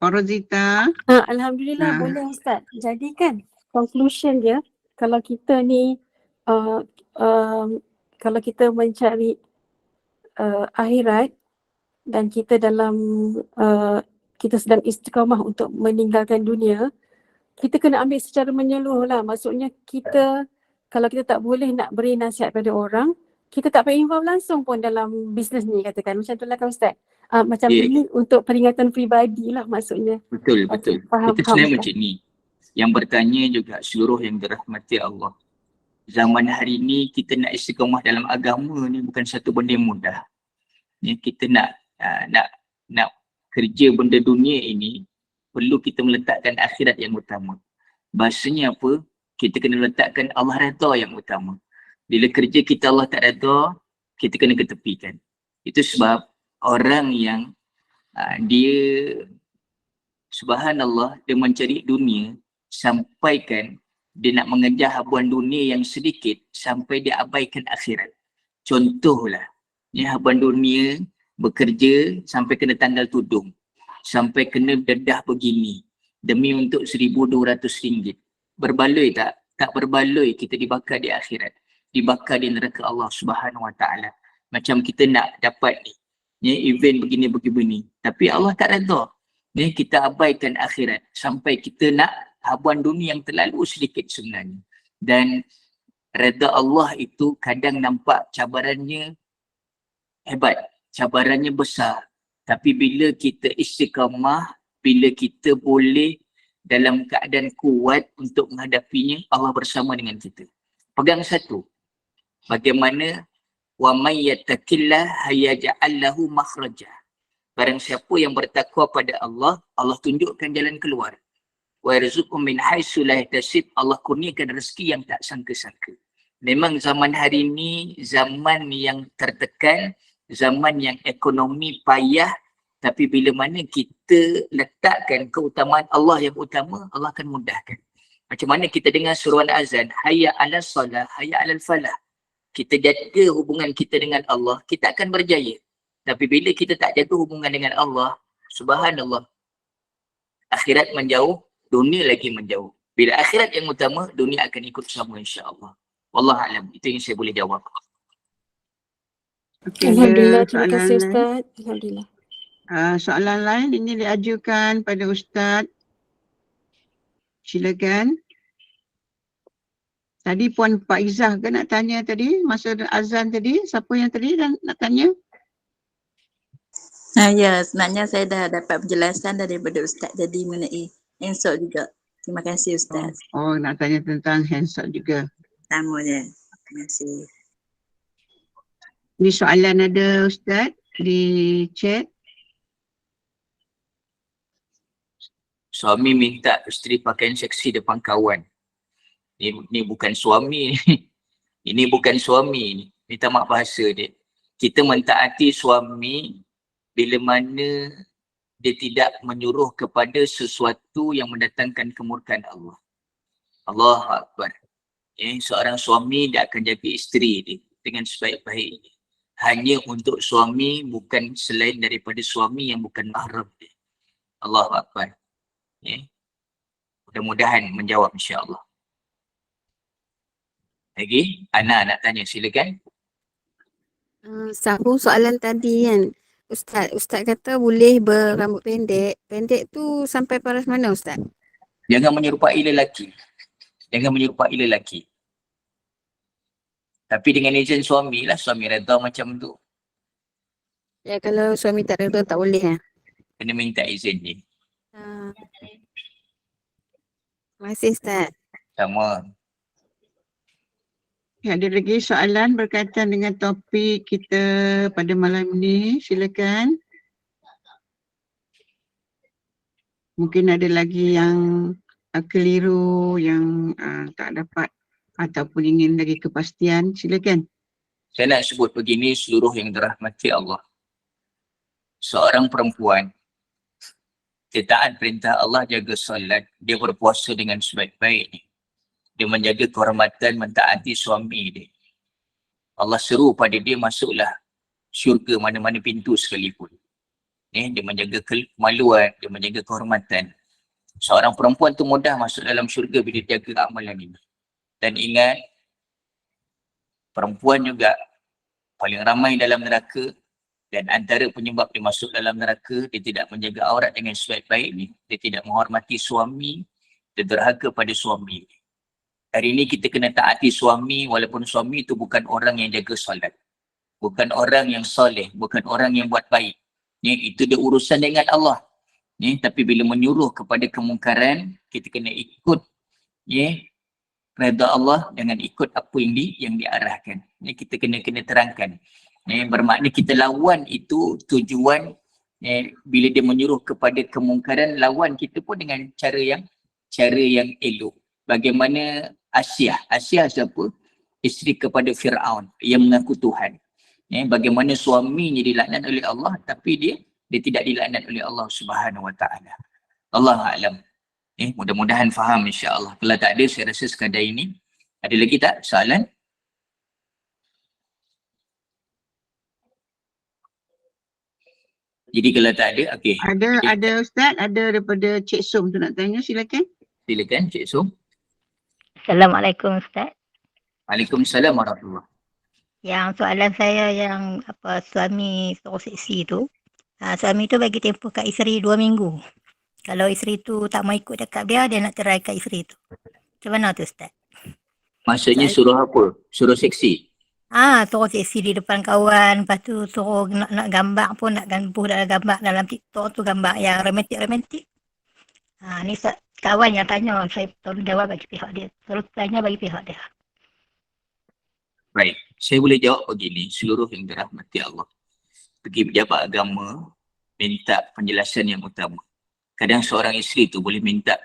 Puan Rosita. Alhamdulillah boleh Ustaz. Jadi kan conclusion dia, kalau kita ni kalau kita mencari akhirat dan kita kita sedang istiqamah untuk meninggalkan dunia, kita kena ambil secara menyeluruh lah. Maksudnya kita, kalau kita tak boleh nak beri nasihat pada orang, kita tak payah involve langsung pun dalam bisnes ni katakan. Macam tu lah kan Ustaz. Macam Ya, ini untuk peringatan peribadi lah maksudnya. betul. Okey, faham, Kita faham sebenarnya Ustaz. macam ni. Yang bertanya juga seluruh yang dirahmati Allah. Zaman hari ni kita nak istiqamah dalam agama ni bukan satu benda yang mudah. Ya, kita nak kerja benda dunia ini, perlu kita meletakkan akhirat yang utama. Bahasanya apa? Kita kena letakkan Allah redha yang utama. Bila kerja kita Allah tak redha, kita kena ketepikan. Itu sebab orang yang dia subhanallah, dia mencari dunia sampaikan dia nak mengejar habuan dunia yang sedikit sampai dia abaikan akhirat. Contohlah, ya, habuan dunia bekerja sampai kena tanggal tudung, sampai kena dedah begini demi untuk RM1,200. Berbaloi tak? Tak berbaloi kita dibakar di akhirat, dibakar di neraka Allah Subhanahu Wa Taala. Macam kita nak dapat ni, ya, event begini, tapi Allah tak redha. Ya, kita abaikan akhirat sampai kita nak habuan dunia yang terlalu sedikit sebenarnya. Dan redha Allah itu kadang nampak cabarannya hebat, cabarannya besar. Tapi bila kita istiqamah, bila kita boleh dalam keadaan kuat untuk menghadapinya, Allah bersama dengan kita. Pegang satu. Bagaimana wa may yattaqillah yaj'al lahu makhraja. Barang siapa yang bertakwa pada Allah, Allah tunjukkan jalan keluar. Wa yarzuqhu min haitsu la yahtasib. Allah kurniakan rezeki yang tak sangka-sangka. Memang zaman hari ini zaman yang tertekan, zaman yang ekonomi payah, tapi bila mana kita letakkan keutamaan Allah yang utama, Allah akan mudahkan. Macam mana kita dengar seruan azan, hayya 'alas salah, hayya 'alal falah. Kita jaga hubungan kita dengan Allah, kita akan berjaya. Tapi bila kita tak jaga hubungan dengan Allah, subhanallah, akhirat menjauh, dunia lagi menjauh. Bila akhirat yang utama, dunia akan ikut sama insya-Allah. Wallahualam, itu yang saya boleh jawab. Okey, Alhamdulillah, ada terima kasih soalan lain? Ustaz. Alhamdulillah. Soalan lain ini diajukan pada Ustaz. Silakan. Tadi Puan Faizah ke nak tanya tadi, masa azan tadi, siapa yang tadi nak tanya? Ya, sebenarnya saya dah dapat penjelasan daripada Ustaz tadi mengenai handsot juga. Terima kasih Ustaz. Oh, nak tanya tentang handsot juga. Sama je. Terima kasih. Ni soalan ada Ustaz di chat. Suami minta isteri pakaian seksi depan kawan. Ni bukan suami ni. Ini bukan suami ni. Minta mak bahasa dia. Kita mentaati suami bila mana dia tidak menyuruh kepada sesuatu yang mendatangkan kemurkaan Allah. Allahu Akbar. Seorang suami dia akan jaga isteri dia dengan sebaik-baiknya. Hanya untuk suami, bukan selain daripada suami yang bukan mahram dia. Allahu Akbar. Mudah-mudahan menjawab insya-Allah. Lagi? Ana nak tanya, silakan. Sambung soalan tadi kan. Ustaz kata boleh berambut pendek. Pendek tu sampai paras mana Ustaz? Jangan menyerupai lelaki. Jangan menyerupai lelaki. Tapi dengan izin suami lah, suami redha macam tu. Ya, kalau suami tak redha tak boleh lah. Kena minta izin dia. Terima kasih Ustaz. Sama. Ada lagi soalan berkaitan dengan topik kita pada malam ini, silakan. Mungkin ada lagi yang keliru, yang tak dapat ataupun ingin lagi kepastian, silakan. Saya nak sebut begini seluruh yang dirahmati Allah. Seorang perempuan, dia taat perintah Allah, jaga solat, dia berpuasa dengan sebaik-baiknya. Dia menjaga kehormatan, mentaati suami dia. Allah seru pada dia masuklah syurga mana-mana pintu sekalipun. Dia menjaga kemaluan, dia menjaga kehormatan. Seorang perempuan tu mudah masuk dalam syurga bila dia jaga amalan ini. Dan ingat, perempuan juga paling ramai dalam neraka, dan antara penyebab dia masuk dalam neraka, dia tidak menjaga aurat dengan sebaik-baiknya. Dia tidak menghormati suami, dia derhaka pada suami. Hari ini kita kena taati suami walaupun suami itu bukan orang yang jaga solat. Bukan orang yang soleh, bukan orang yang buat baik. Itu dia urusan dengan Allah. Tapi bila menyuruh kepada kemungkaran, kita kena ikut redha Allah dengan ikut apa yang diarahkan. Kita kena terangkan. Bermakna kita lawan itu tujuan bila dia menyuruh kepada kemungkaran, lawan kita pun dengan cara yang elok. Bagaimana Asyah siapa? Isteri kepada Fir'aun yang mengaku Tuhan. Bagaimana suaminya dilaknat oleh Allah tapi dia tidak dilaknat oleh Allah Subhanahu Wa Taala. Allahu a'lam. Mudah-mudahan faham insya-Allah. Kalau tak ada, saya rasa sekadar ini. Ada lagi tak soalan? Jadi kalau tak ada, okey. Ada Ustaz, ada daripada Cik Som tu nak tanya, silakan. Silakan Cik Som. Assalamualaikum Ustaz. Waalaikumsalam warahmatullahi. Yang soalan saya yang suami suruh seksi tu, suami tu bagi tempoh kat isteri 2 minggu. Kalau isteri tu tak mau ikut dekat dia nak ceraikan isteri tu. Macam mana tu Ustaz? Maksudnya suruh apa? Suruh seksi? Suruh seksi di depan kawan, lepas tu suruh nak gambar pun, nak gambar dalam gambar dalam TikTok tu, gambar yang romantik-romantik. Ni kawan yang tanya, saya tolong jawab bagi pihak dia. Tolong tanya bagi pihak dia. Baik, saya boleh jawab begini, seluruh yang dirahmati Allah. Pergi pejabat agama, minta penjelasan yang utama. Kadang seorang isteri tu boleh minta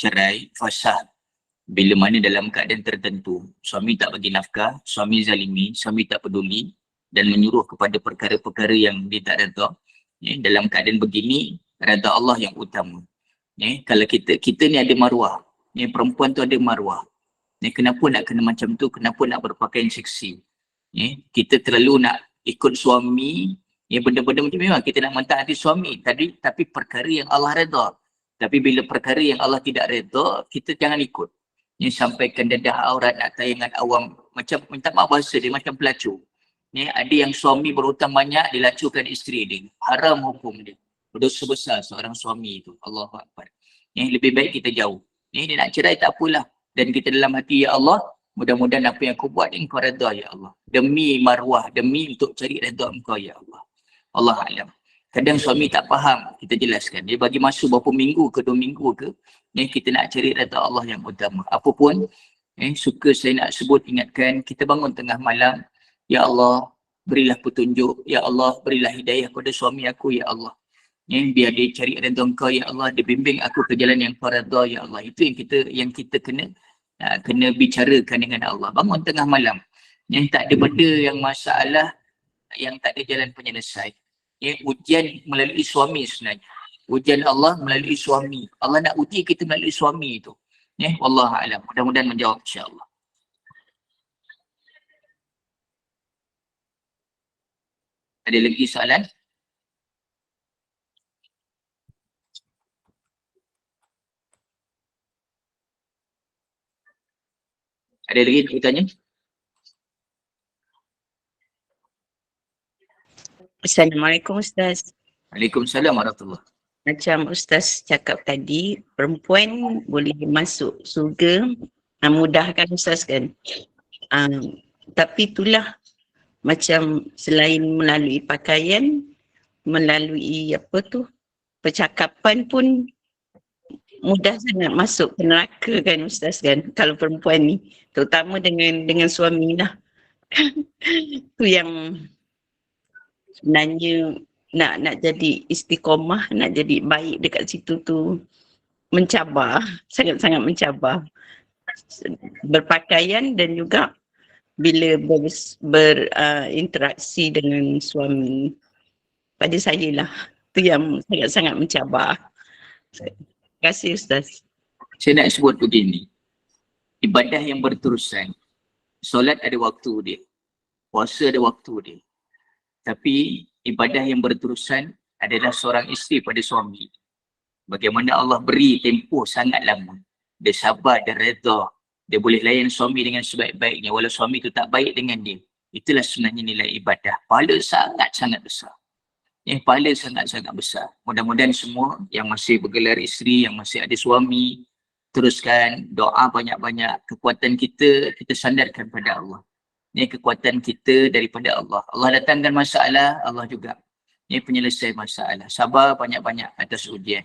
cerai, fasah, bila mana dalam keadaan tertentu. Suami tak bagi nafkah, suami zalimi, suami tak peduli dan menyuruh kepada perkara-perkara yang dia tak redha. Dalam keadaan begini, redha Allah yang utama. Kalau kita ni ada maruah, perempuan tu ada maruah. Kenapa nak kena macam tu? Kenapa nak berpakaian seksi? Kita terlalu nak ikut suami. Benda-benda macam memang kita nak mentaati suami. Tapi perkara yang Allah redha. Tapi bila perkara yang Allah tidak redha, kita jangan ikut. Sampaikan dadah aurat, nak tayangan awam. Macam, minta maaf bahasa dia, macam pelacur. Ada yang suami berhutang banyak, dilacurkan isteri dia. Haram hukum dia. Berdosa besar seorang suami itu. Allahu Akbar. Lebih baik kita jauh. Dia nak cerai tak apalah. Dan kita dalam hati, ya Allah, mudah-mudahan apa yang aku buat engkau redha ya Allah. Demi maruah, demi untuk cari redha engkau ya Allah. Allah alam. Kadang suami tak faham, kita jelaskan. Dia bagi masa berapa minggu ke 2 minggu ke, kita nak cari redha Allah yang utama. Apapun, suka saya nak sebut, ingatkan, kita bangun tengah malam, ya Allah, berilah petunjuk, ya Allah, berilah hidayah kepada suami aku ya Allah. Biar dia cari redha engkau ya Allah, dia bimbing aku ke jalan yang kau redha ya Allah. Itu yang kita kena bicarakan dengan Allah. Bangun tengah malam. Tak ada benda yang masalah, yang tak ada jalan penyelesai. Ujian melalui suami sebenarnya. Ujian Allah melalui suami. Allah nak uji kita melalui suami itu. Wallahu a'lam. Mudah-mudahan menjawab insya-Allah. Ada lagi soalan? Ada lagi nak bertanya? Assalamualaikum Ustaz. Waalaikumsalam warahmatullahi. Macam Ustaz cakap tadi, perempuan boleh masuk surga, mudahkan Ustaz kan. Tapi itulah macam selain melalui pakaian, melalui percakapan pun mudah sangat masuk ke neraka kan Ustaz kan, kalau perempuan ni, terutama dengan suami lah. Tu yang sebenarnya nak jadi istiqomah, nak jadi baik dekat situ tu mencabar, sangat-sangat mencabar. Berpakaian dan juga bila berinteraksi dengan suami. Pada saya lah, tu yang sangat-sangat mencabar. Terima kasih Ustaz. Saya nak sebut begini. Ibadah yang berterusan. Solat ada waktu dia. Puasa ada waktu dia. Tapi ibadah yang berterusan adalah seorang isteri pada suami. Bagaimana Allah beri tempoh sangat lama. Dia sabar, dia redha. Dia boleh layan suami dengan sebaik-baiknya walau suami itu tak baik dengan dia. Itulah sebenarnya nilai ibadah. Pahala sangat-sangat besar. Pahala sangat-sangat besar. Mudah-mudahan semua yang masih bergelar isteri, yang masih ada suami, teruskan doa banyak-banyak. Kekuatan kita sandarkan pada Allah. Kekuatan kita daripada Allah. Allah datangkan masalah, Allah juga penyelesaian masalah. Sabar banyak-banyak atas ujian.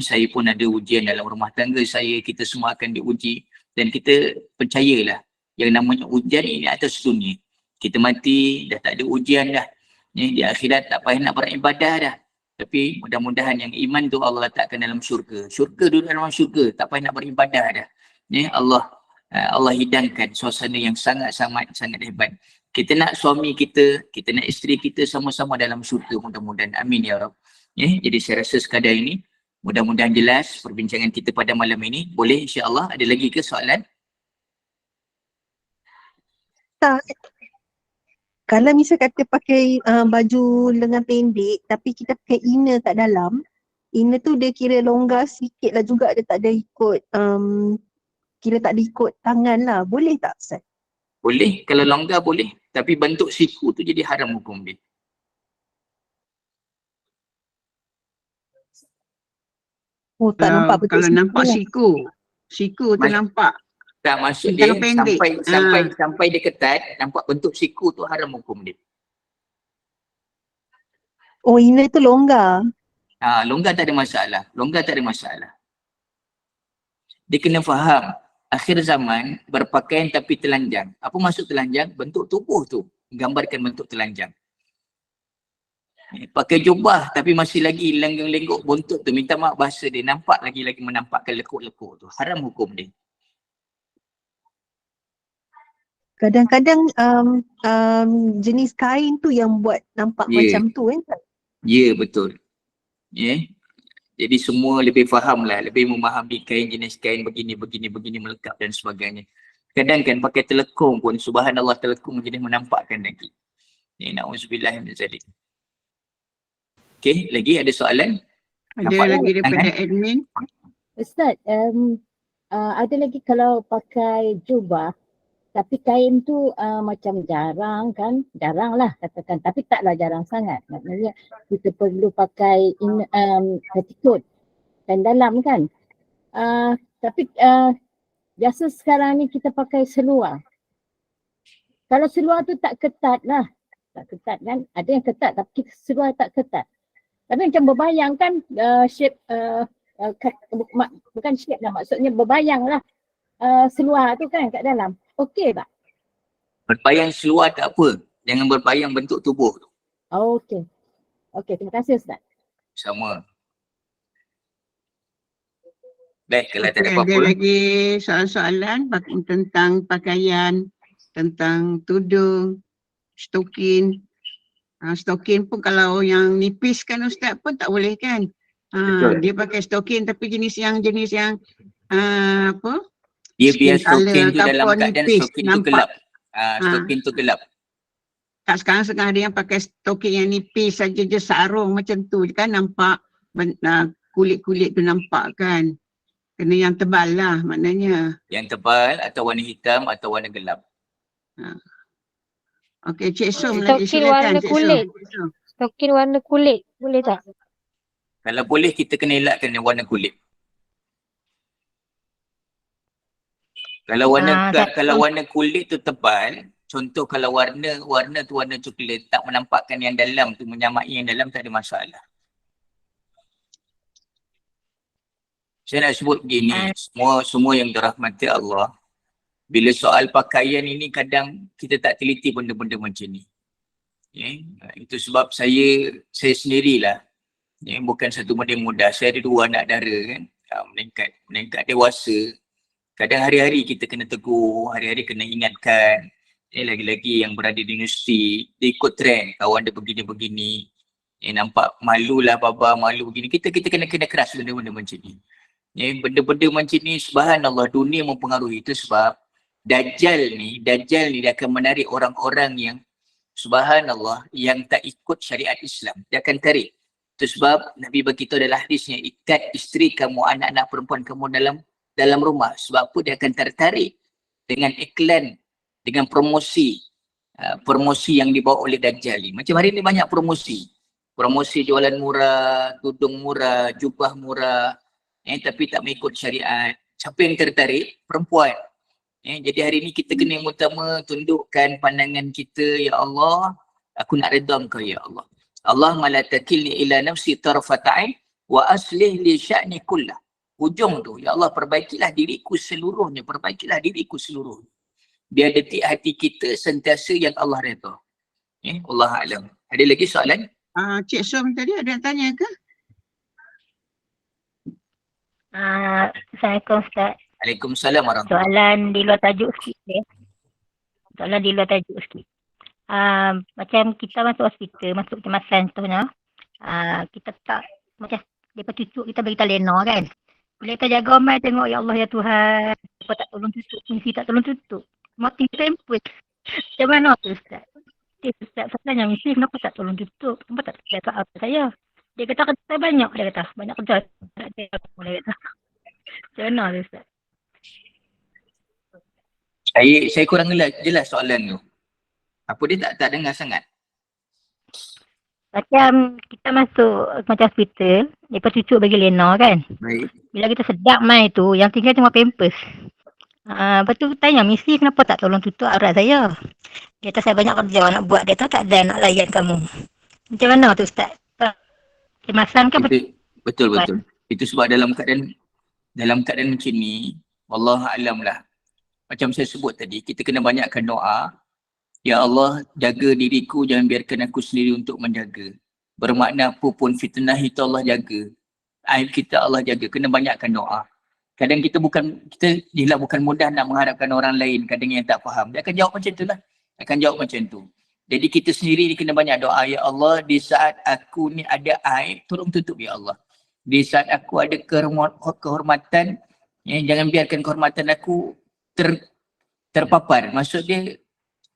Saya pun ada ujian dalam rumah tangga saya, kita semua akan diuji dan kita percayalah yang namanya ujian ini atas dunia. Kita mati dah tak ada ujian dah. Di akhirat tak payah nak beribadah dah. Tapi mudah-mudahan yang iman tu Allah letakkan dalam syurga. Syurga duduk dalam syurga, tak payah nak beribadah dah. Allah hidangkan suasana yang sangat hebat. Kita nak suami kita nak isteri kita sama-sama dalam syurga mudah-mudahan. Amin ya Rabb. Jadi saya rasa sekadar ini mudah-mudahan jelas perbincangan kita pada malam ini. Boleh insya-Allah. Ada lagi ke soalan? Tak. Kalau misal kata pakai baju lengan pendek tapi kita pakai inner kat dalam, inner tu dia kira longgar sikit lah juga, dia tak ada ikut kira tak ada ikut tangan lah. Boleh tak Ustaz? Boleh, kalau longgar boleh. Tapi bentuk siku tu jadi haram hukum dia. Oh tak nampak betul kalau nampak siku tu nampak. Tak, maksud dia sampai dia ketat, nampak bentuk siku tu haram hukum dia. Oh inner tu longgar. Longgar tak ada masalah. Dia kena faham, akhir zaman berpakaian tapi telanjang. Apa maksud telanjang? Bentuk tubuh tu gambarkan bentuk telanjang. Pakai jubah tapi masih lagi lenggok buntut tu, minta maaf bahasa dia, nampak lagi menampakkan lekuk-lekuk tu. Haram hukum dia. Kadang-kadang jenis kain tu yang buat nampak macam tu kan? Ya, betul. Jadi semua lebih faham lah, lebih memahami kain, jenis kain begini melekat dan sebagainya. Kadang kan pakai telekung pun, subhanallah, telekung jenis menampakkan lagi. Na'udzubillah min zalik. Okey, lagi ada soalan? Ada lagi daripada admin? Ustaz, ada lagi kalau pakai jubah tapi kain tu macam jarang lah katakan, tapi taklah jarang sangat. Maknanya kita perlu pakai petticoat dan dalam kan. Tapi biasa sekarang ni kita pakai seluar. Kalau seluar tu tak ketat lah. Tak ketat kan. Ada yang ketat tapi seluar tak ketat. Tapi macam berbayang kan shape, bukan shape lah, maksudnya berbayang lah seluar tu kan kat dalam. Okey tak? Berbayang seluar tak apa. Jangan berbayang bentuk tubuh tu. Okey. Okey, terima kasih Ustaz. Sama. Baik, kalau tak ada apa-apa. Ada lagi soalan-soalan tentang pakaian, tentang tudung, stokin. Stokin pun kalau yang nipis kan Ustaz pun tak boleh kan. Dia pakai stokin tapi jenis yang apa? Dia biar stokin tu dalam keadaan stokin tu gelap. Stokin tu gelap. Tak, sekarang ada yang pakai stokin yang nipis saja je sarung macam tu kan, nampak kulit-kulit tu nampak kan. Kena yang tebal lah maknanya. Yang tebal atau warna hitam atau warna gelap. Okey, Cik Som lagi silakan. Stokin warna kulit, boleh tak? Kalau boleh kita kena elakkan warna kulit. Kalau warna kulit tu tebal, contoh kalau warna tu warna coklat, tak menampakkan yang dalam tu, menyamai yang dalam, tak ada masalah. Saya nak sebut begini, semua yang dirahmati Allah, bila soal pakaian ini kadang kita tak teliti benda-benda macam ni. Itu sebab saya sendirilah, bukan satu benda mudah. Saya ada 2 anak dara kan, meningkat dewasa. Kadang hari-hari kita kena tegur, hari-hari kena ingatkan. Lagi-lagi yang berada di universiti, dia ikut trend, kawan dia begini-begini. Nampak malulah baba, malu begini. Kita kena keras benda-benda macam ni. Benda-benda macam ni, subhanallah, dunia mempengaruhi. Itu sebab Dajjal ni dia akan menarik orang-orang yang subhanallah, yang tak ikut syariat Islam. Dia akan tarik. Itu sebab Nabi beritahu dalam hadisnya, ikat isteri kamu, anak-anak perempuan kamu dalam rumah. Sebab apa? Dia akan tertarik dengan iklan, dengan promosi yang dibawa oleh Dajjal ni. Macam hari ni banyak promosi jualan murah, tudung murah, jubah murah, tapi tak mengikut syariat. Siapa yang tertarik? Perempuan. Jadi hari ni kita kena yang utama tundukkan pandangan kita, ya Allah, aku nak redha Engkau ya Allah. Allahumma la takilni ila nafsi tarfata'in wa aslih li sya'ni kullah. Hujung tu, ya Allah perbaikilah diriku seluruhnya, perbaikilah diriku seluruhnya. Biar detik hati kita sentiasa yang Allah redha. Allah alam. Ada lagi soalan? Cik Som tadi ada yang tanya ke? Assalamualaikum Ustaz. Waalaikumsalam warahmatullahi. Soalan di luar tajuk sikit ya. Soalan di luar tajuk sikit. Macam kita masuk hospital, masuk kecemasan contohnya, kita tak macam lepas cucuk kita bagi lena kan. Bila kita jaga mai tengok ya Allah ya Tuhan, apa tak tolong tutup, fungsi tak tolong tutup. Mati tempus. Macam mana tu Ustaz? Ustaz sebenarnya mesti kenapa tak tolong tutup? Kenapa tak kerja apa saya? Dia kata kerja banyak, dia kata. Banyak kerja. Tak ada apa dia kata. Macam mana tu Ustaz? Saya kurang jelas soalan tu. Apa dia tak dengar sangat? Macam kita masuk macam hospital, lepas cucuk bagi lena kan. Baik. Bila kita sedap mai tu, yang tinggal cuma pampers. Lepas tu tanya, misi kenapa tak tolong tutup aurat saya? Dia kata saya banyak kerja nak buat, dia tak ada nak layan kamu. Macam mana tu Ustaz? Kemasan ke? Betul. Itu sebab dalam keadaan macam ni, wallahu alam lah. Macam saya sebut tadi, kita kena banyakkan doa. Ya Allah, jaga diriku, jangan biarkan aku sendiri untuk menjaga. Bermakna apa pun fitnah itu Allah jaga. Aib kita Allah jaga. Kena banyakkan doa. Kadang kita bukan mudah nak mengharapkan orang lain, kadang yang tak faham. Dia akan jawab macam tu lah. Akan jawab macam tu. Jadi kita sendiri ni kena banyak doa. Ya Allah, di saat aku ni ada aib, tolong tutup ya Allah. Di saat aku ada kehormatan, jangan biarkan kehormatan aku terpapar. Maksud dia,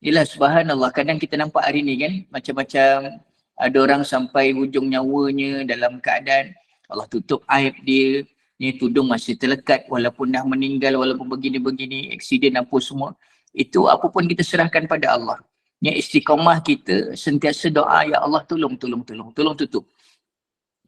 yelah subhanallah, kadang kita nampak hari ni kan, macam-macam ada orang sampai hujung nyawanya dalam keadaan Allah tutup aib dia, ni tudung masih terlekat walaupun dah meninggal, walaupun begini-begini, aksiden apa semua. Itu apa pun kita serahkan pada Allah. Yang istiqamah kita sentiasa doa, ya Allah tolong tutup.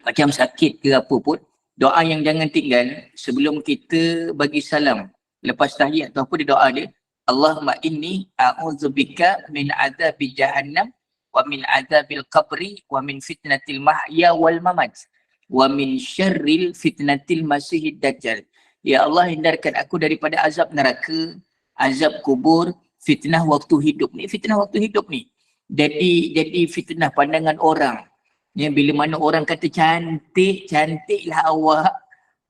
Macam sakit ke apa pun, doa yang jangan tinggal sebelum kita bagi salam. Lepas tahiyat tu apa dia doa dia? Allahumma inni a'udzubika min azabi jahannam wa min azabil qabri wa min fitnatil mahya wal mamat wa min syarril fitnatil masihid dajjal. Ya Allah, hindarkan aku daripada azab neraka, azab kubur, fitnah waktu hidup ni. Fitnah waktu hidup ni jadi fitnah pandangan orang. Bila mana orang kata cantiklah awak,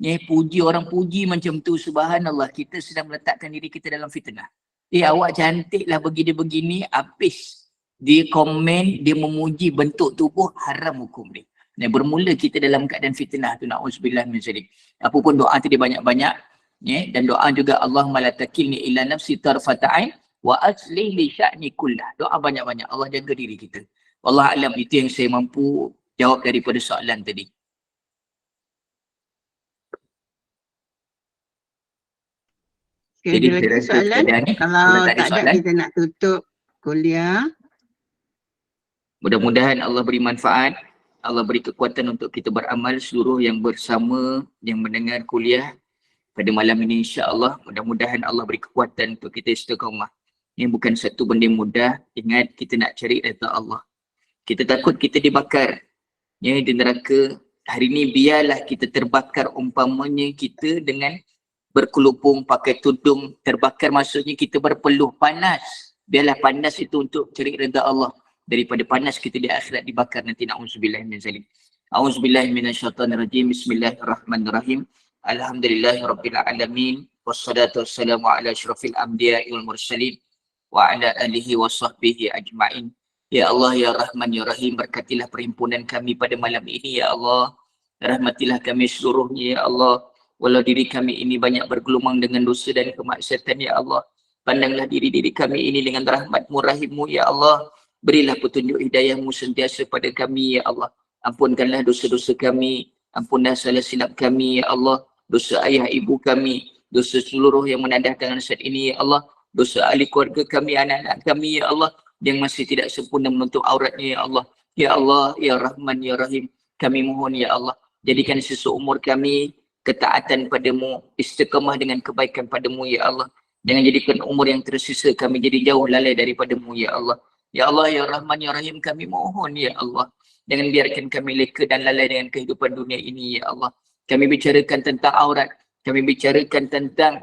puji, orang puji macam tu, subhanallah, kita sedang meletakkan diri kita dalam fitnah. Awak cantiklah begini-begini, habis dia komen, dia memuji bentuk tubuh, haram hukum dia. Bermula kita dalam keadaan fitnah tu, na'udzubillah min zalik. Apa pun doa tu dia banyak-banyak, dan doa juga Allahumma la takilni ila nafsi tarfata'in wa aslih li sya'ni kullah. Doa banyak-banyak, Allah jaga diri kita. Wallah alam, itu yang saya mampu jawab daripada soalan tadi. Okay, ada lagi soalan? Kalau tak ada, kita nak tutup kuliah. Mudah-mudahan Allah beri manfaat, Allah beri kekuatan untuk kita beramal, seluruh yang bersama, yang mendengar kuliah pada malam ini, insya-Allah. Mudah-mudahan Allah beri kekuatan untuk kita istiqamah. Ini bukan satu benda mudah. Ingat, kita nak cari redha Allah. Kita takut kita dibakar di neraka. Hari ini biarlah kita terbakar, umpamanya kita dengan berkelupung, pakai tudung, terbakar, maksudnya kita berpeluh panas. Biarlah panas itu untuk cari redha Allah. Daripada panas kita di akhirat dibakar nanti, na'udzubillah min zalik. A'udzubillah minasyaitanirrajim. Bismillahirrahmanirrahim. Alhamdulillahirabbil alamin. Wassalatu wassalamu ala asyrafil anbiya'i wal mursalin wa ala alihi wa sahbihi ajma'in. Ya Allah, ya Rahman, ya Rahim, berkatilah perhimpunan kami pada malam ini, ya Allah. Rahmatilah kami seluruhnya, ya Allah. Walau diri kami ini banyak bergelumang dengan dosa dan kemaksiatan, ya Allah. Pandanglah diri-diri kami ini dengan rahmat-Mu, rahim-Mu, ya Allah. Berilah petunjuk hidayah-Mu sentiasa pada kami, ya Allah. Ampunkanlah dosa-dosa kami. Ampunlah salah silap kami, ya Allah. Dosa ayah ibu kami. Dosa seluruh yang menadahkan saat ini, ya Allah. Dosa ahli keluarga kami, anak-anak kami, ya Allah. Yang masih tidak sempurna menutup auratnya, ya Allah. Ya Allah, ya Rahman, ya Rahim. Kami mohon, ya Allah. Jadikan sisa umur kami ketaatan padamu, istiqamah dengan kebaikan padamu, ya Allah. Jangan jadikan umur yang tersisa kami jadi jauh lalai daripadamu, ya Allah. Ya Allah, ya Rahman, ya Rahim, kami mohon, ya Allah. Jangan biarkan kami leka dan lalai dengan kehidupan dunia ini, ya Allah. Kami bicarakan tentang aurat, kami bicarakan tentang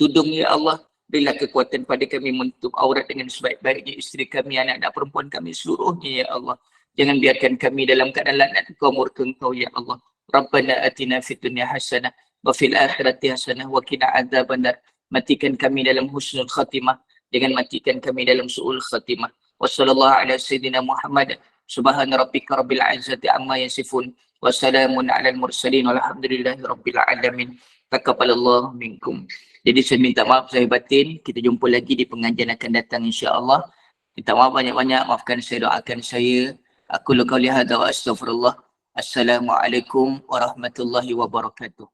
tudung, ya Allah. Berilah kekuatan pada kami menutup aurat dengan sebaik-baiknya isteri kami, anak-anak perempuan kami seluruhnya, ya Allah. Jangan biarkan kami dalam keadaan laknat Engkau, murka Engkau, ya Allah. Rabbana atina fid dunya hasanah wa fil akhirati hasanah wa qina adzabannar. Matikan kami dalam husnul khatimah, jangan matikan kami dalam su'ul khatimah. Wassallallahu ala sayyidina Muhammad. Subhana rabbika rabbil izzati amma yasifun. Wassalamun alal mursalin walhamdulillahi rabbil alamin. Taqabbalallahu minkum. Jadi saya minta maaf saya batin. Kita jumpa lagi di pengajian akan datang, insya-Allah. Minta maaf banyak-banyak, maafkan saya, doakan saya. Aku qauli hadza wa astaghfirullah. Assalamualaikum warahmatullahi wabarakatuh.